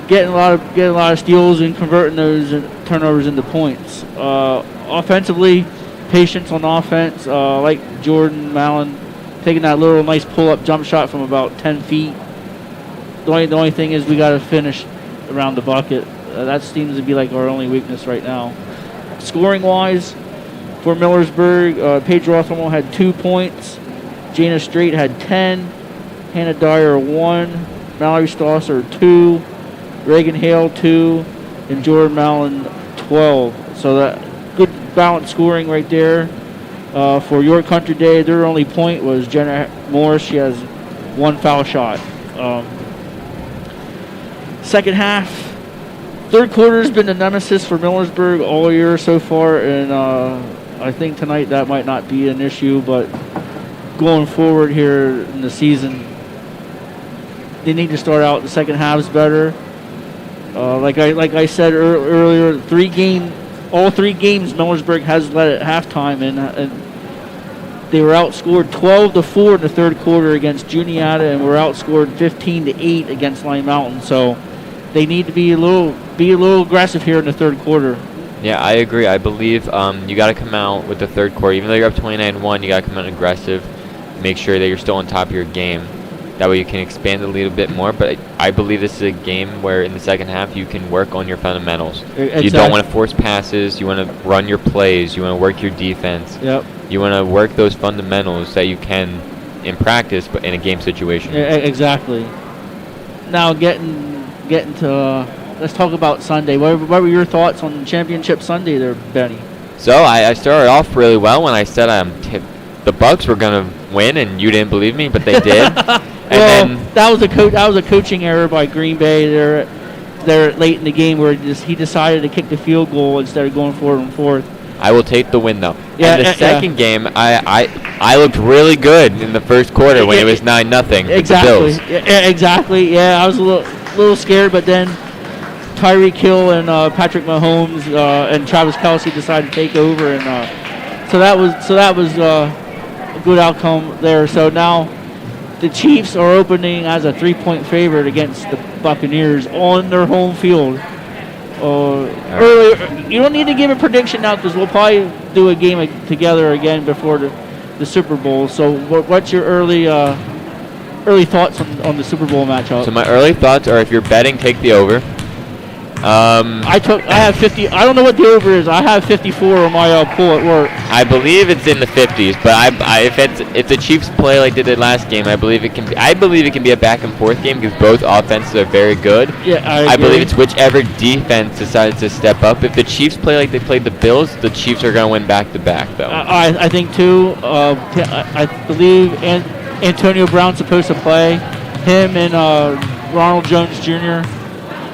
Speaker 1: Getting a lot of steals and converting those turnovers into points. Offensively, patience on offense. Like Jordan Mallon taking that little nice pull-up jump shot from about 10 feet. The only thing is we got to finish around the bucket. That seems to be like our only weakness right now. Scoring-wise, for Millersburg, Paige Rothermel had 2 points. Jana Strait had 10. Hannah Dyer 1. Mallory Stosser 2. Reagan Hale 2. And Jordan Mallon 12. So that good balanced scoring right there. For York Country Day, their only point was Jenna Morris. She has 1 foul shot. Second half, third quarter has been the nemesis for Millersburg all year so far, and I think tonight that might not be an issue, but going forward here in the season, they need to start out the second halves better. Like I said earlier, all three games Millersburg has led at halftime, and they were outscored 12-4 in the third quarter against Juniata, and were outscored 15-8 against Lime Mountain. So they need to be a little aggressive here in the third quarter.
Speaker 2: Yeah, I agree. I believe you got to come out with the third quarter. Even though you're up 29-1, you got to come out aggressive. Make sure that you're still on top of your game. That way you can expand the lead a bit more. But I believe this is a game where in the second half you can work on your fundamentals. Exactly. You don't want to force passes. You want to run your plays. You want to work your defense.
Speaker 1: Yep.
Speaker 2: You want to work those fundamentals that you can in practice, but in a game situation.
Speaker 1: Exactly. Now getting to let's talk about Sunday. What were your thoughts on Championship Sunday there, Benny?
Speaker 2: So I started off really well when I said the Bucks were going to win, and you didn't believe me, but they did.
Speaker 1: Then that was a coaching error by Green Bay there late in the game where he decided to kick the field goal instead of going forward and fourth.
Speaker 2: I will take the win, though. Yeah, and the second game, I looked really good in the first quarter when it was 9-0.
Speaker 1: Exactly. Exactly. Yeah, I was a little scared, but then Tyreek Hill and Patrick Mahomes and Travis Kelce decided to take over, and so that was a good outcome there. So now the Chiefs are opening as a 3-point favorite against the Buccaneers on their home field. Earlier, you don't need to give a prediction now because we'll probably do a game together again before the Super Bowl. So what's your early thoughts on the Super Bowl matchup?
Speaker 2: So my early thoughts are, if you're betting, take the over.
Speaker 1: I have 50. I don't know what the over is. I have 54 on my pool at work.
Speaker 2: I believe it's in the 50s, but if the Chiefs play like they did last game, I believe it can be a back and forth game because both offenses are very good.
Speaker 1: Yeah,
Speaker 2: I believe it's whichever defense decides to step up. If the Chiefs play like they played the Bills, the Chiefs are going to win back to back, though.
Speaker 1: I think too. I believe Antonio Brown's supposed to play. Him and Ronald Jones Jr.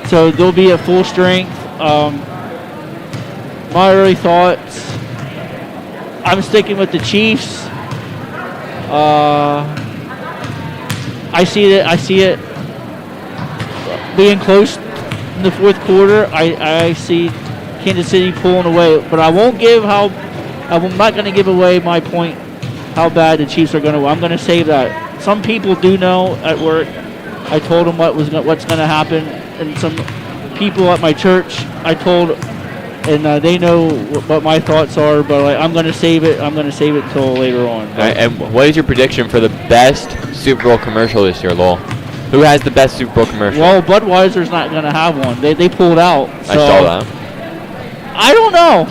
Speaker 1: So they'll be at full strength. My early thoughts, I'm sticking with the Chiefs. I see it being close in the fourth quarter. I see Kansas City pulling away, but I'm not going to give away my point how bad the Chiefs are going to win. I'm going to save that. Some people do know at work. I told them what's going to happen. And some people at my church, I told, and they know what my thoughts are. But I'm going to save it. I'm going to save it until later on.
Speaker 2: Right, and what is your prediction for the best Super Bowl commercial this year, Lowell? Who has the best Super Bowl commercial?
Speaker 1: Well, Budweiser's not going to have one. They pulled out. So
Speaker 2: I saw that.
Speaker 1: I don't know.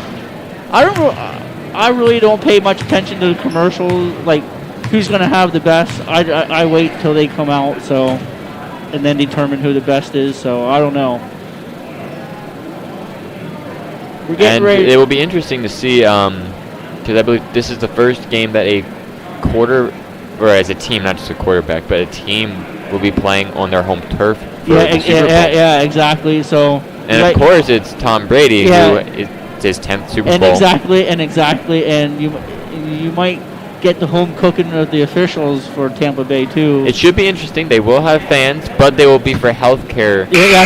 Speaker 1: I really don't pay much attention to the commercials. Like who's going to have the best? I wait till they come out. So. And then determine who the best is. So I don't know. We're getting
Speaker 2: and
Speaker 1: ready.
Speaker 2: it will be interesting to see, because I believe this is the first game that a or as a team, not just a quarterback, but a team will be playing on their home turf for the Super Bowl.
Speaker 1: Yeah, exactly. So,
Speaker 2: and of course, it's Tom Brady, who it's his 10th Super Bowl.
Speaker 1: Exactly, and you might get the home cooking of the officials for Tampa Bay too.
Speaker 2: It should be interesting. They will have fans, but they will be for health care.
Speaker 1: Yeah,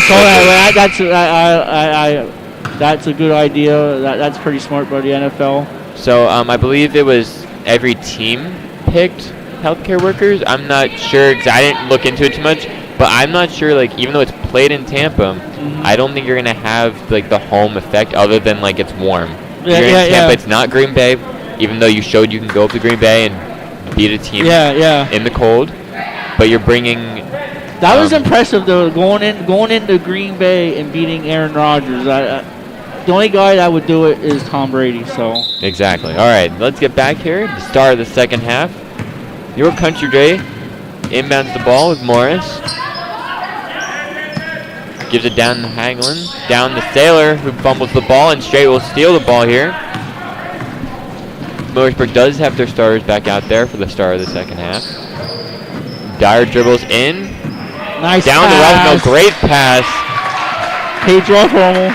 Speaker 1: that's a good idea. That's pretty smart by the NFL.
Speaker 2: So I believe it was every team picked healthcare workers. I'm not sure because I didn't look into it too much. But I'm not sure, like, even though it's played in Tampa, I don't think you're going to have, like, the home effect other than, like, it's warm. You're in Tampa, it's not Green Bay, even though you showed you can go up to Green Bay and beat a team in the cold. But you're bringing...
Speaker 1: That was impressive, though, going into Green Bay and beating Aaron Rodgers. The only guy that would do it is Tom Brady, so...
Speaker 2: Exactly. All right, let's get back here. The start of the second half. Your Country Day inbounds the ball with Morris. Gives it down to Hagelin. Down to Saylor, who fumbles the ball, and Straight will steal the ball here. Millersburg does have their starters back out there for the start of the second half. Dyer dribbles in.
Speaker 1: Nice
Speaker 2: down
Speaker 1: pass.
Speaker 2: to Ralph. Great pass.
Speaker 1: Page off Rommel.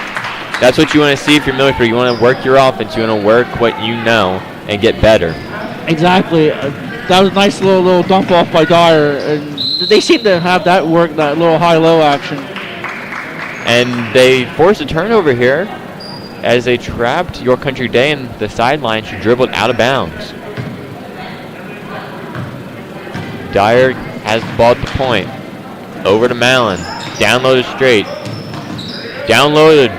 Speaker 2: That's what you want to see if you're Millersburg. You want to work your offense. You want to work what you know and get better.
Speaker 1: Exactly. That was a nice little dump off by Dyer. And they seem to have that work, that little high-low action.
Speaker 2: And they forced a turnover here as they trapped Your Country Day in the sideline. She dribbled out of bounds. Dyer has the ball at the point. Over to Mallon. Down low to Straight. Down low to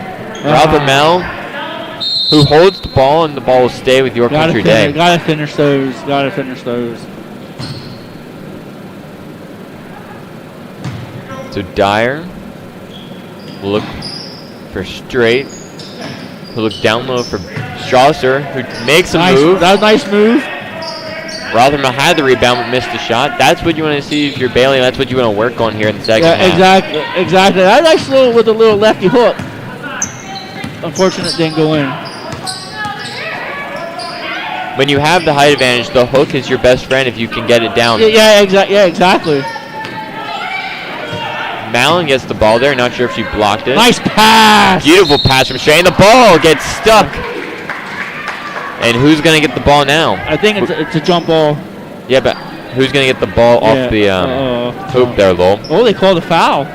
Speaker 2: Ralph Mel, who holds the ball, and the ball will stay with Your Country Day.
Speaker 1: Gotta finish those.
Speaker 2: So Dyer will look for Straight. He'll look down low for Strasser, who makes a move.
Speaker 1: That was a nice move.
Speaker 2: Rothermel had the rebound but missed the shot. That's what you want to see if you're Bailey. That's what you want to work on here in the second half.
Speaker 1: Exactly. That nice little with a little lefty hook. Unfortunate didn't go in.
Speaker 2: When you have the height advantage, the hook is your best friend if you can get it down.
Speaker 1: Yeah, exactly.
Speaker 2: Mallon gets the ball there. Not sure if she blocked it.
Speaker 1: Nice pass.
Speaker 2: Beautiful pass from Shane. The ball gets stuck. And who's going to get the ball now?
Speaker 1: I think it's a jump ball.
Speaker 2: Yeah, but who's going to get the ball off the hoop there, Lowell?
Speaker 1: Oh, they called a foul.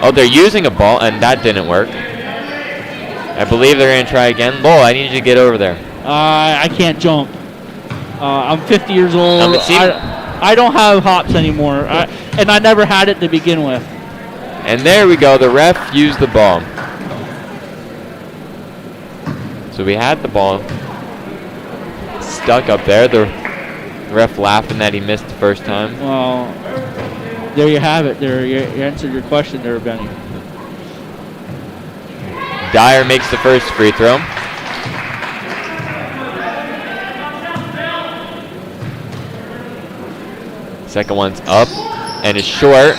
Speaker 2: Oh, they're using a ball, and that didn't work. I believe they're going to try again. Lowell, I need you to get over there.
Speaker 1: I can't jump. I'm 50 years old. I don't have hops anymore. And I never had it to begin with.
Speaker 2: And there we go. The ref used the ball. So we had the ball stuck up there. The ref laughing that he missed the first time.
Speaker 1: Well, there you have it. There, you answered your question there, Benny.
Speaker 2: Dyer makes the first free throw. Second one's up and is short.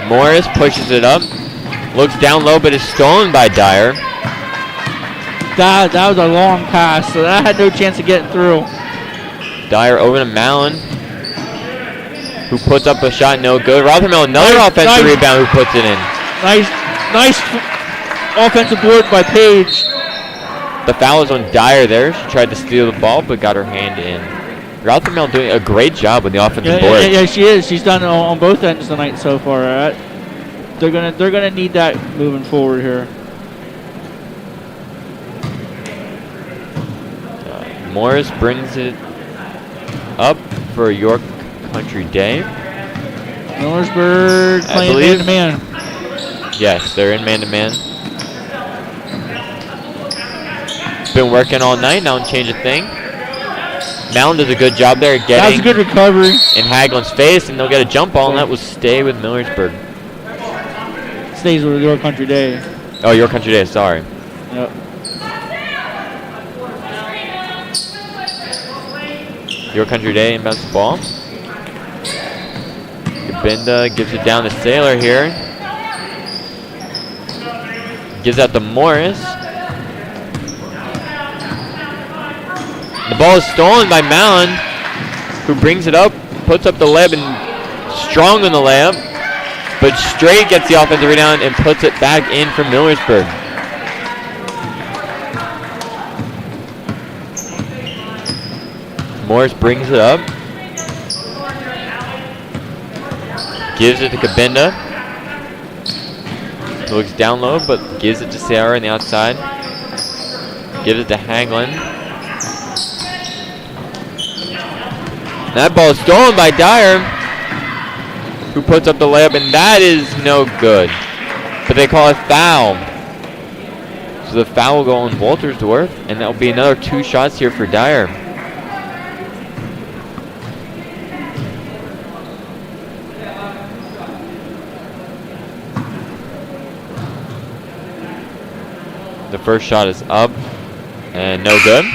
Speaker 2: Morris pushes it up. Looks down low, but is stolen by Dyer.
Speaker 1: That was a long pass, so that had no chance of getting through.
Speaker 2: Dyer over to Mallon, who puts up a shot, no good. Rothermel, another offensive rebound, who puts it in.
Speaker 1: Nice offensive board by Page.
Speaker 2: The foul is on Dyer there. She tried to steal the ball, but got her hand in. Rothermel doing a great job with the offensive board.
Speaker 1: Yeah, she is. She's done it on both ends tonight so far. They're gonna need that moving forward here.
Speaker 2: Morris brings it up for York Country Day.
Speaker 1: Millersburg playing man-to-man.
Speaker 2: Yes, they're in man-to-man. Been working all night, now change a thing. Mallon does a good job there getting
Speaker 1: that was a good recovery
Speaker 2: in Hagelin's face, and they'll get a jump ball, and that will stay with Millersburg.
Speaker 1: Stays with York Country Day.
Speaker 2: Oh, York Country Day, sorry.
Speaker 1: Yep.
Speaker 2: York Country Day inbounds the ball. Gabinda gives it down to Saylor here. Gives out to Morris. The ball is stolen by Mallon, who brings it up, puts up the layup, and strong on the layup. But Straight gets the offensive rebound and puts it back in for Millersburg. Morris brings it up. Gives it to Kabinda. Looks down low, but gives it to Sarah on the outside. Gives it to Haglin. That ball is stolen by Dyer, who puts up the layup, and that is no good. But they call it foul. So the foul will go on Waltersdorf, and that will be another 2 shots here for Dyer. The first shot is up and no good.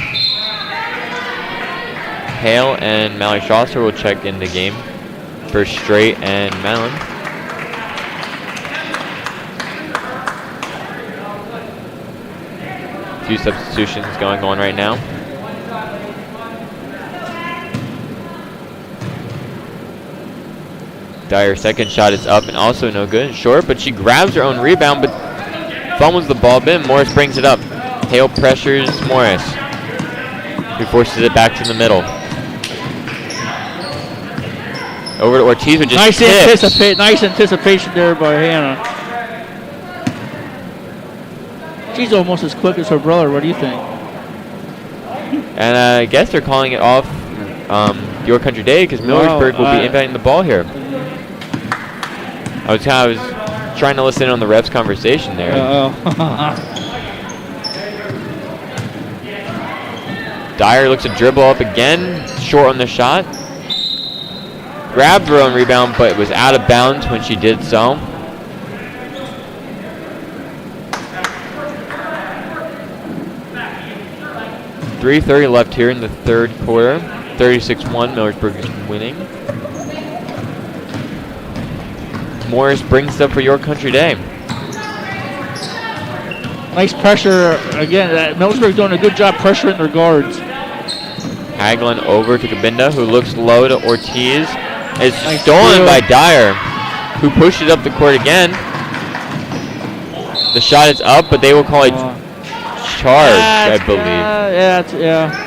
Speaker 2: Hale and Mallory Schlosser will check in the game for Straight and Mallon. A few substitutions going on right now. Dyer's second shot is up and also no good. Short, but she grabs her own rebound, but fumbles the ball bin. Morris brings it up. Hale pressures Morris, who forces it back to the middle. Over to Ortiz, who just
Speaker 1: nice anticipation there by Hannah. She's almost as quick as her brother. What do you think?
Speaker 2: And I guess they're calling it off Your Country Day because Millersburg will be inbounding the ball here. I was trying to listen in on the ref's conversation there. Dyer looks to dribble up again, short on the shot. Grabbed her own rebound, but was out of bounds when she did so. .3:30 left here in the third quarter. 36-1, Millersburg is winning. Morris brings it up for Your Country Day.
Speaker 1: Nice pressure again. Millersburg doing a good job pressuring their guards.
Speaker 2: Haglin over to Kabinda, who looks low to Ortiz. It's
Speaker 1: nice
Speaker 2: stolen by Dyer, who pushed it up the court again. The shot is up, but they will call it charge, I believe.
Speaker 1: Yeah.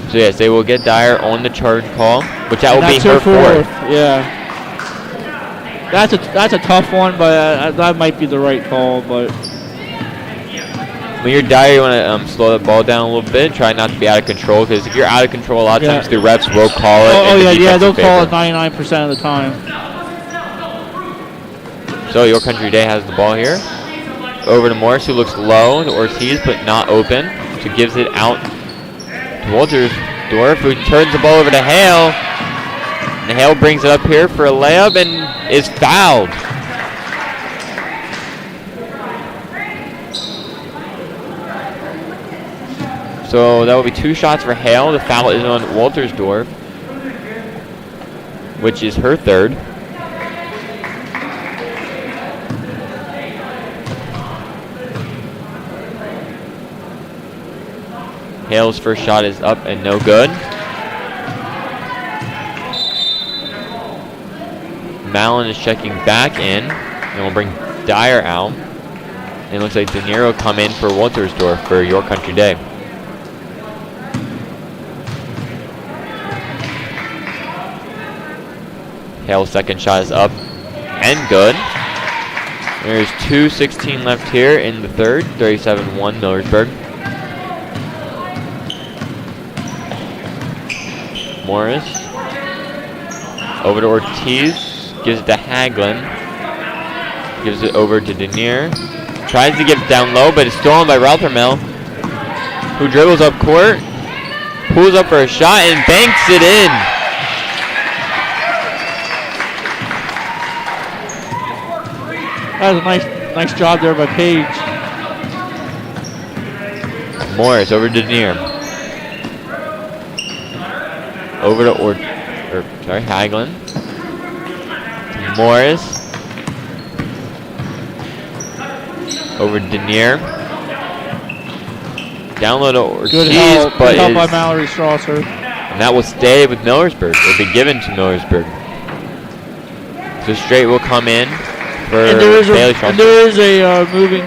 Speaker 2: So yes, they will get Dyer on the charge call, which that will be her fourth.
Speaker 1: Yeah. That's a tough one, but that might be the right call. But
Speaker 2: when you're Dyer, you want to slow the ball down a little bit. Try not to be out of control, because if you're out of control, a lot of times the refs will call it.
Speaker 1: They'll call it 99% of the time.
Speaker 2: So Your Country Day has the ball here. Over to Morris, who looks low to Ortiz, but not open. So gives it out to Waltersdorf, who turns the ball over to Hale. And Hale brings it up here for a layup and is fouled. So that will be 2 shots for Hale. The foul is on Waltersdorf, which is her third. Hale's first shot is up and no good. Mallon is checking back in, and we'll bring Dyer out. And it looks like De Niro come in for Waltersdorf for Your Country Day. Hale's second shot is up and good. There's 2:16 left here in the third. 37-1 Millersburg. Morris over to Ortiz, gives it to Haglin, gives it over to Denier, tries to get it down low, but it's stolen by Rothermel, who dribbles up court, pulls up for a shot, and banks it in.
Speaker 1: That was a nice job there by Paige.
Speaker 2: Morris over to Denier. Over to Haglin. To Morris. over Denier. Down low to Ortiz,
Speaker 1: Good help.
Speaker 2: but
Speaker 1: Good help by Mallory Strasser.
Speaker 2: and that will stay with Millersburg. It'll be given to Millersburg. So Straight will come in for Bailey Strasser.
Speaker 1: And there is a moving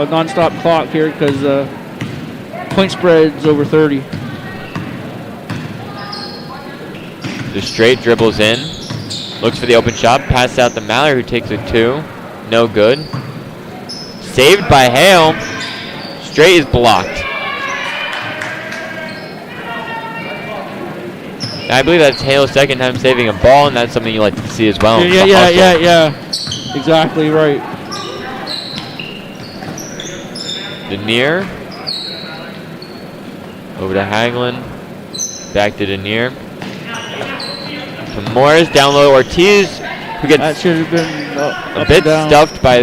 Speaker 1: non-stop clock here because point spread's over 30.
Speaker 2: So Straight dribbles in, looks for the open shot, passes out to Mallory, who takes a 2. No good. Saved by Hale. Straight is blocked. I believe that's Hale's second time saving a ball, and that's something you like to see as well.
Speaker 1: Yeah. Exactly right.
Speaker 2: Denier. Over to Hagelin. Back to Denier. To Morris, down low Ortiz, who gets
Speaker 1: That should have been
Speaker 2: a bit stuffed by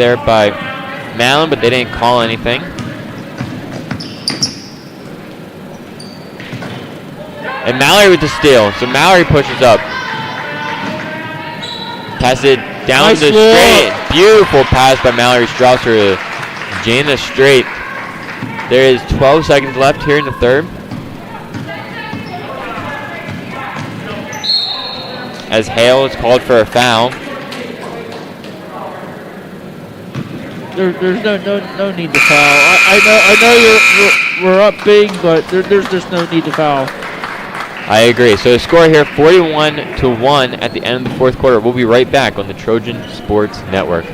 Speaker 2: Malin, but they didn't call anything. And Mallory with the steal. So Mallory pushes up. Pass it down to Straight. Beautiful pass by Mallory Strasser to Jana Straight. There is 12 seconds left here in the third. As Hale is called for a foul.
Speaker 1: There's no need to foul. I know we're up big, but there's just no need to foul.
Speaker 2: I agree. So the score here, 41-1 at the end of the fourth quarter. We'll be right back on the Trojan Sports Network.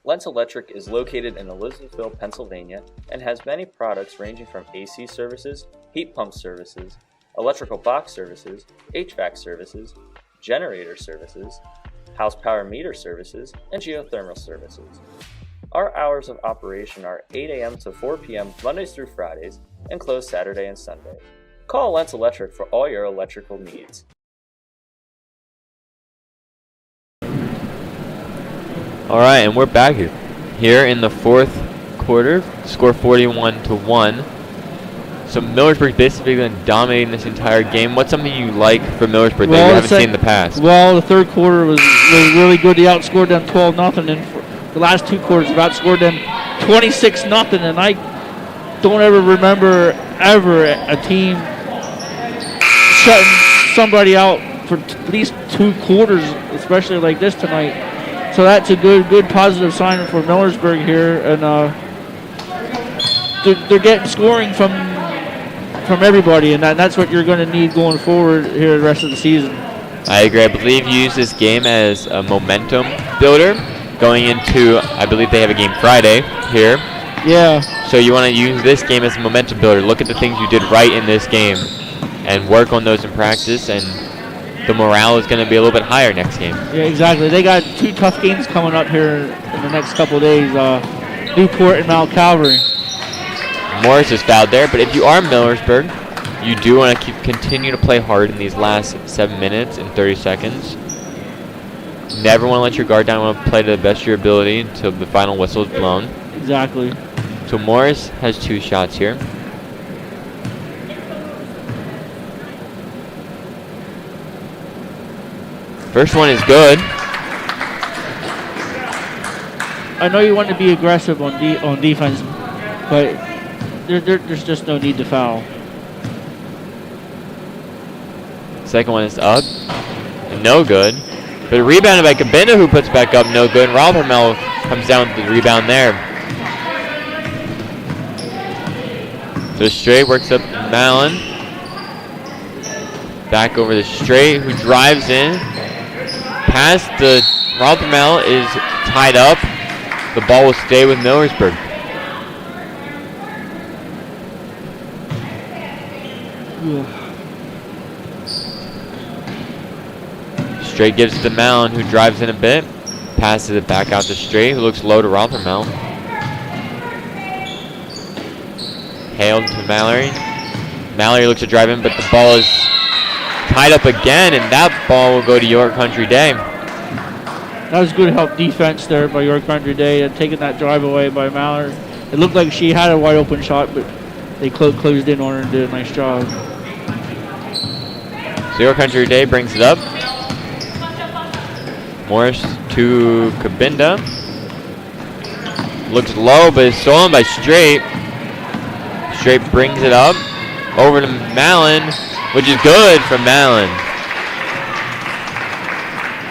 Speaker 7: Lentz Electric is located in Elizabethville, Pennsylvania, and has many products ranging from AC services, heat pump services, electrical box services, HVAC services, generator services, house power meter services, and geothermal services. Our hours of operation are 8 a.m. to 4 p.m. Mondays through Fridays, and closed Saturday and Sunday. Call Lentz Electric for all your electrical needs.
Speaker 2: All right, and we're back here in the fourth quarter. Score 41-1. So Millersburg basically been dominating this entire game. What's something you like from Millersburg that you haven't seen in the past?
Speaker 1: Well, the third quarter was really good. They outscored them 12-0, and for the last two quarters, they've outscored them 26-0. And I don't ever remember a team shutting somebody out for at least 2 quarters, especially like this tonight. So that's a good positive sign for Millersburg here, and they're getting scoring from everybody, and that's what you're going to need going forward here the rest of the season.
Speaker 2: I agree. I believe you use this game as a momentum builder going into, I believe they have a game Friday here.
Speaker 1: Yeah.
Speaker 2: So you want to use this game as a momentum builder. Look at the things you did right in this game and work on those in practice, and the morale is going to be a little bit higher next game.
Speaker 1: Yeah, exactly. They got 2 tough games coming up here in the next couple of days, Newport and Mount Calvary.
Speaker 2: Morris is fouled there, but if you are Millersburg, you do want to continue to play hard in these last 7 minutes and 30 seconds. Never want to let your guard down. Want to play to the best of your ability until the final whistle is blown.
Speaker 1: Exactly.
Speaker 2: So Morris has 2 shots here. First one is good.
Speaker 1: I know you want to be aggressive on defense, but there's just no need to foul.
Speaker 2: Second one is up. No good. But rebounded by Cabinda, who puts back up, no good. And Rothermel comes down with the rebound there. So Straight works up Malin. Back over to Straight, who drives in. Pass to Rothermel is tied up. The ball will stay with Millersburg. Straight gives it to Malin, who drives in a bit. Passes it back out to Straight, who looks low to Rothermel. Hale to Mallory. Mallory looks to drive in, but the ball is tied up again, and that ball will go to York Country Day.
Speaker 1: That was good help defense there by York Country Day, and taking that drive away by Mallory. It looked like she had a wide open shot, but they closed in on her and did a nice job.
Speaker 2: So York Country Day brings it up. Morris to Kabinda. Looks low, but is stolen by Straight. Straight brings it up. Over to Mallon, which is good for Mallon.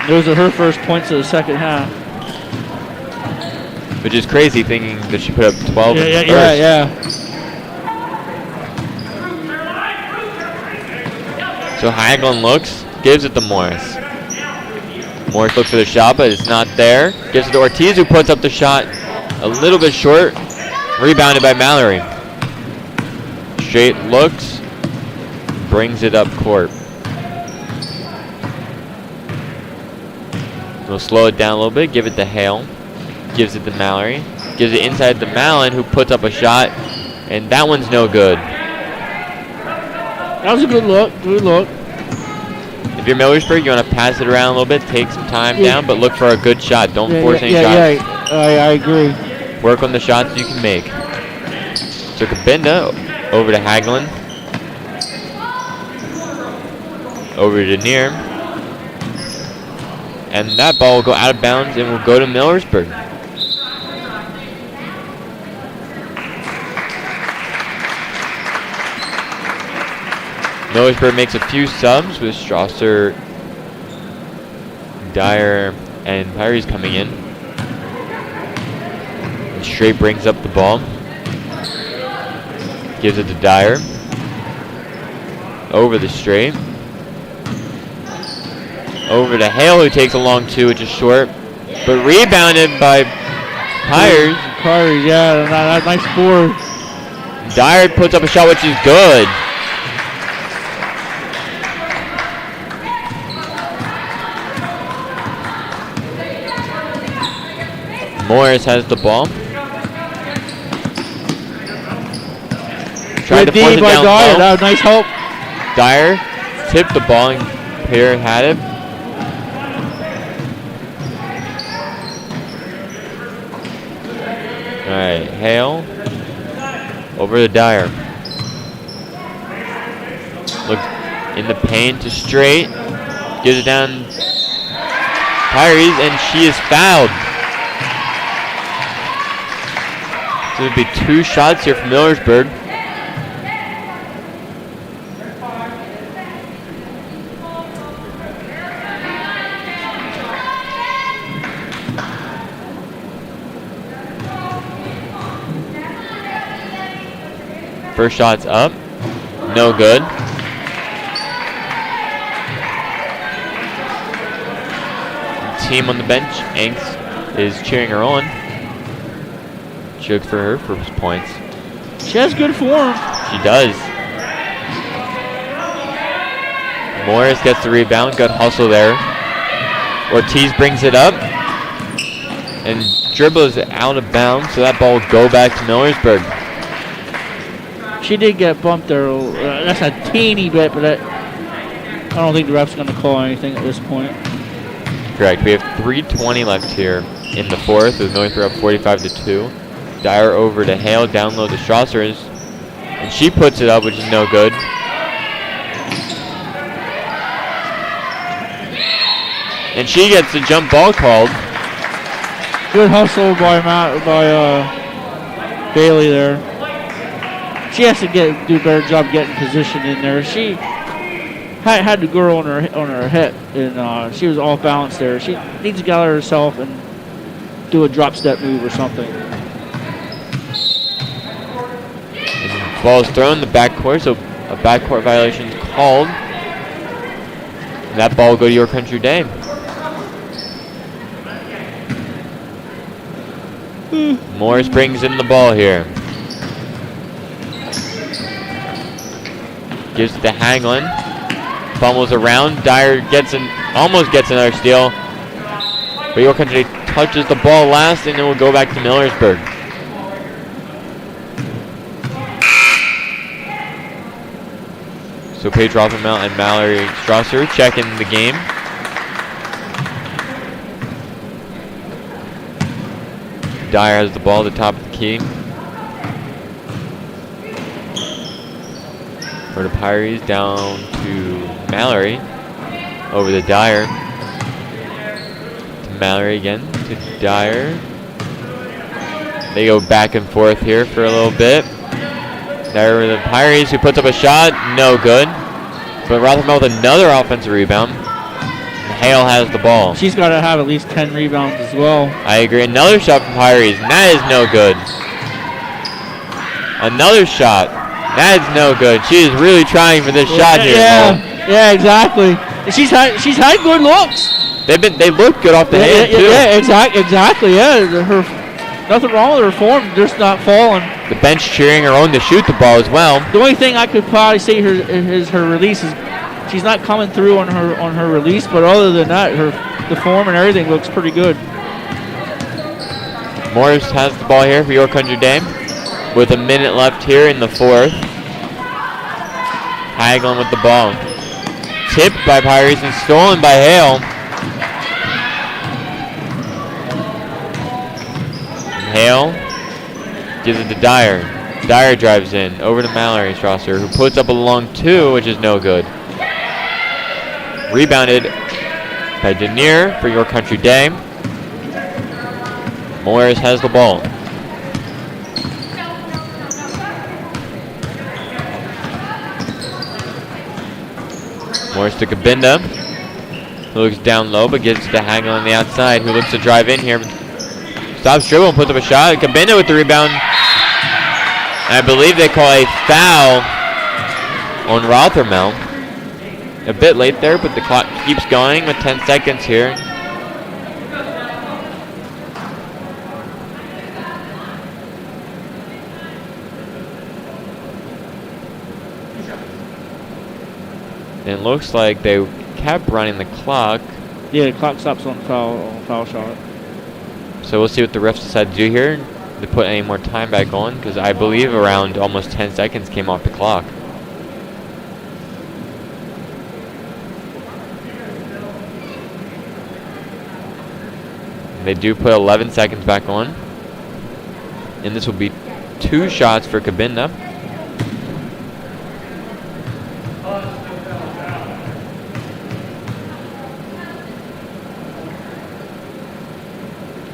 Speaker 1: Those are her first points of the second half.
Speaker 2: Which is crazy, thinking that she put up 12 in the first.
Speaker 1: Yeah.
Speaker 2: So Hagelin looks, gives it to Morris. Morris looks for the shot, but it's not there. Gives it to Ortiz, who puts up the shot a little bit short. Rebounded by Mallory. Straight looks, brings it up court. We'll slow it down a little bit, give it to Hale. Gives it to Mallory. Gives it inside to Mallon, who puts up a shot, and that one's no good.
Speaker 1: That was a good look.
Speaker 2: If you're Millersburg, you want to pass it around a little bit, take some time down, but look for a good shot. Don't force any shots.
Speaker 1: Yeah, I agree.
Speaker 2: Work on the shots you can make. So Kabinda over to Hagelin. Over to Near. And that ball will go out of bounds and will go to Millersburg. Millersburg makes a few subs with Strasser, Dyer, and Pyries coming in. And Straight brings up the ball. Gives it to Dyer. Over the Straight. Over to Hale, who takes a long two, which is short. But rebounded by Pyries.
Speaker 1: Pyries, yeah, nice board.
Speaker 2: Dyer puts up a shot, which is good. Morris has the ball. Tried to force it down
Speaker 1: Dyer.
Speaker 2: low.
Speaker 1: That was nice help.
Speaker 2: Dyer tipped the ball and Pear had it. Alright, Hale. Over to Dyer. Looks in the paint to Straight. Gives it down Pyries, and she is fouled. So it'll be 2 shots here from Millersburg. First shot's up. No good. The team on the bench, Inks, is cheering her on. She looks for her first points.
Speaker 1: She has good form.
Speaker 2: She does. Morris gets the rebound. Good hustle there. Ortiz brings it up. And dribbles out of bounds, so that ball will go back to Millersburg.
Speaker 1: She did get bumped there. That's a teeny bit, but I don't think the ref's going to call anything at this point.
Speaker 2: Correct. We have 3:20 left here in the fourth, with Millersburg up 45-2. Dyer over to Hale, down low to Strasser, and she puts it up, which is no good. And she gets the jump ball called.
Speaker 1: Good hustle by Bailey there. She has to do a better job getting position in there. She had the girl on her hip, and she was off balance there. She needs to gather herself and do a drop step move or something.
Speaker 2: And the ball is thrown in the backcourt, so a backcourt violation is called. And that ball will go to Your Country Day. Morris brings in the ball here. Gives it to Hagelin. Fumbles around. Dyer almost gets another steal. But Your Country touches the ball last, and it will go back to Millersburg. So Paige Rothermel and Mallory Strasser check in the game. Dyer has the ball at the top of the key. Over to Pyries, down to Mallory. Over to Dyer. Mallory again to Dyer. They go back and forth here for a little bit. There are the Pirates, who puts up a shot. No good. But Rothermel with another offensive rebound. And Hale has the ball.
Speaker 1: She's got to have at least 10 rebounds as well.
Speaker 2: I agree. Another shot from Pirates, and that is no good. Another shot. That is no good. She is really trying for this shot here.
Speaker 1: Yeah, exactly. She's had good looks.
Speaker 2: They look good off the hand too.
Speaker 1: Yeah, exactly. Yeah, nothing wrong with her form, just not falling.
Speaker 2: The bench cheering her on to shoot the ball as well.
Speaker 1: The only thing I could probably say is her release is she's not coming through on her release, but other than that, the form and everything looks pretty good.
Speaker 2: Morris has the ball here for York Country Day with a minute left here in the fourth. Hagelin with the ball. Tipped by Pirates and stolen by Hale. Hale gives it to Dyer. Dyer drives in over to Mallory Strasser, who puts up a long two, which is no good. Rebounded by Denier for York Country Day. Morris has the ball. Morris to Kabinda, who looks down low but gets to Hagel on the outside, who looks to drive in here. Stops dribble and puts up a shot. Kabinda with the rebound. I believe they call a foul on Rothermel. A bit late there, but the clock keeps going with 10 seconds here. It looks like they kept running the clock.
Speaker 1: Yeah, the clock stops on foul shot.
Speaker 2: So we'll see what the refs decide to do here. To put any more time back on, because I believe around almost 10 seconds came off the clock. They do put 11 seconds back on. And this will be 2 shots for Kabinda.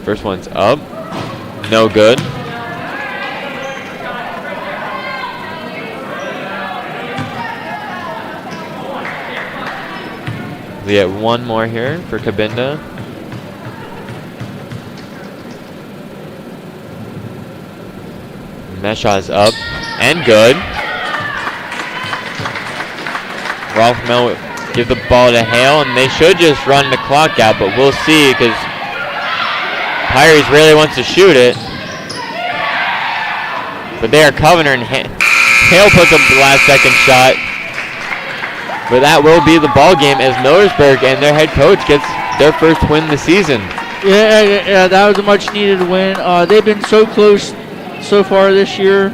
Speaker 2: First one's up. No good. We get one more here for Kabinda. And that shot is up and good. Rothermel give the ball to Hale, and they should just run the clock out, but we'll see, because Pirates really wants to shoot it, but they are covering her, and Hale puts up the last second shot. But that will be the ball game as Millersburg and their head coach gets their first win this season.
Speaker 1: Yeah, that was a much needed win. They've been so close so far this year,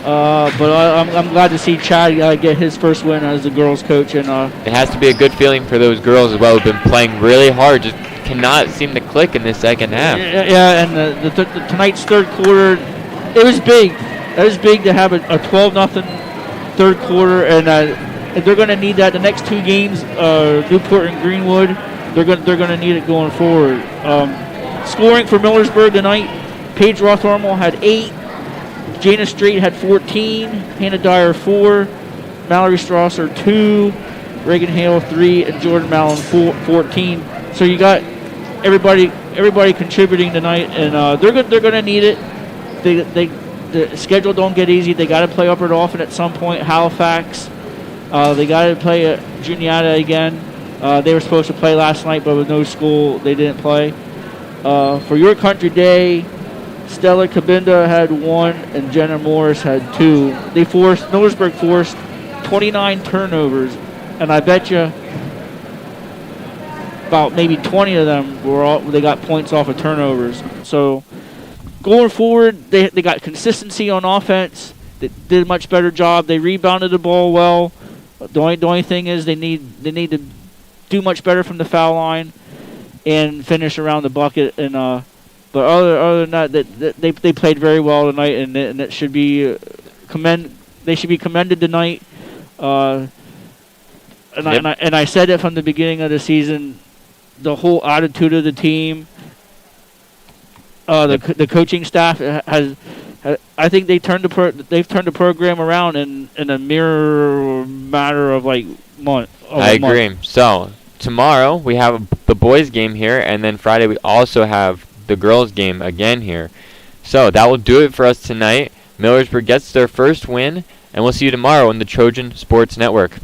Speaker 1: but I'm glad to see Chad get his first win as the girls coach. And
Speaker 2: it has to be a good feeling for those girls as well, who've been playing really hard. Just cannot seem to click in this second half.
Speaker 1: Yeah, and tonight's third quarter, it was big. It was big to have a 12-0 third quarter, and they're going to need that the next 2 games. Newport and Greenwood, they're going to need it going forward. Scoring for Millersburg tonight: Paige Rothermel had 8, Jana Strait had 14, Hannah Dyer 4, Mallory Strasser 2, Reagan Hale 3, and Jordan Mallon 14. So you got everybody contributing tonight, and they're going to need it. The schedule don't get easy. They got to play Upper Dauphin at some point. Halifax. They got to play at Juniata again. They were supposed to play last night, but with no school, they didn't play. For York Country Day, Stella Kabinda had 1 and Jenna Morris had 2. Millersburg forced 29 turnovers, and I bet you about maybe 20 of them they got points off of turnovers. So going forward, they got consistency on offense. They did a much better job. They rebounded the ball well. The only thing is they need to do much better from the foul line and finish around the bucket. And but other than that, they played very well tonight, and it should be They should be commended tonight. And I said it from the beginning of the season. the whole attitude of the team. The coaching staff has I think they've turned the program around in a mere matter of like month.
Speaker 2: I agree. So tomorrow we have the boys game here, and then Friday we also have the girls game again here. So that will do it for us tonight. Millersburg gets their first win, and we'll see you tomorrow on the Trojan Sports Network.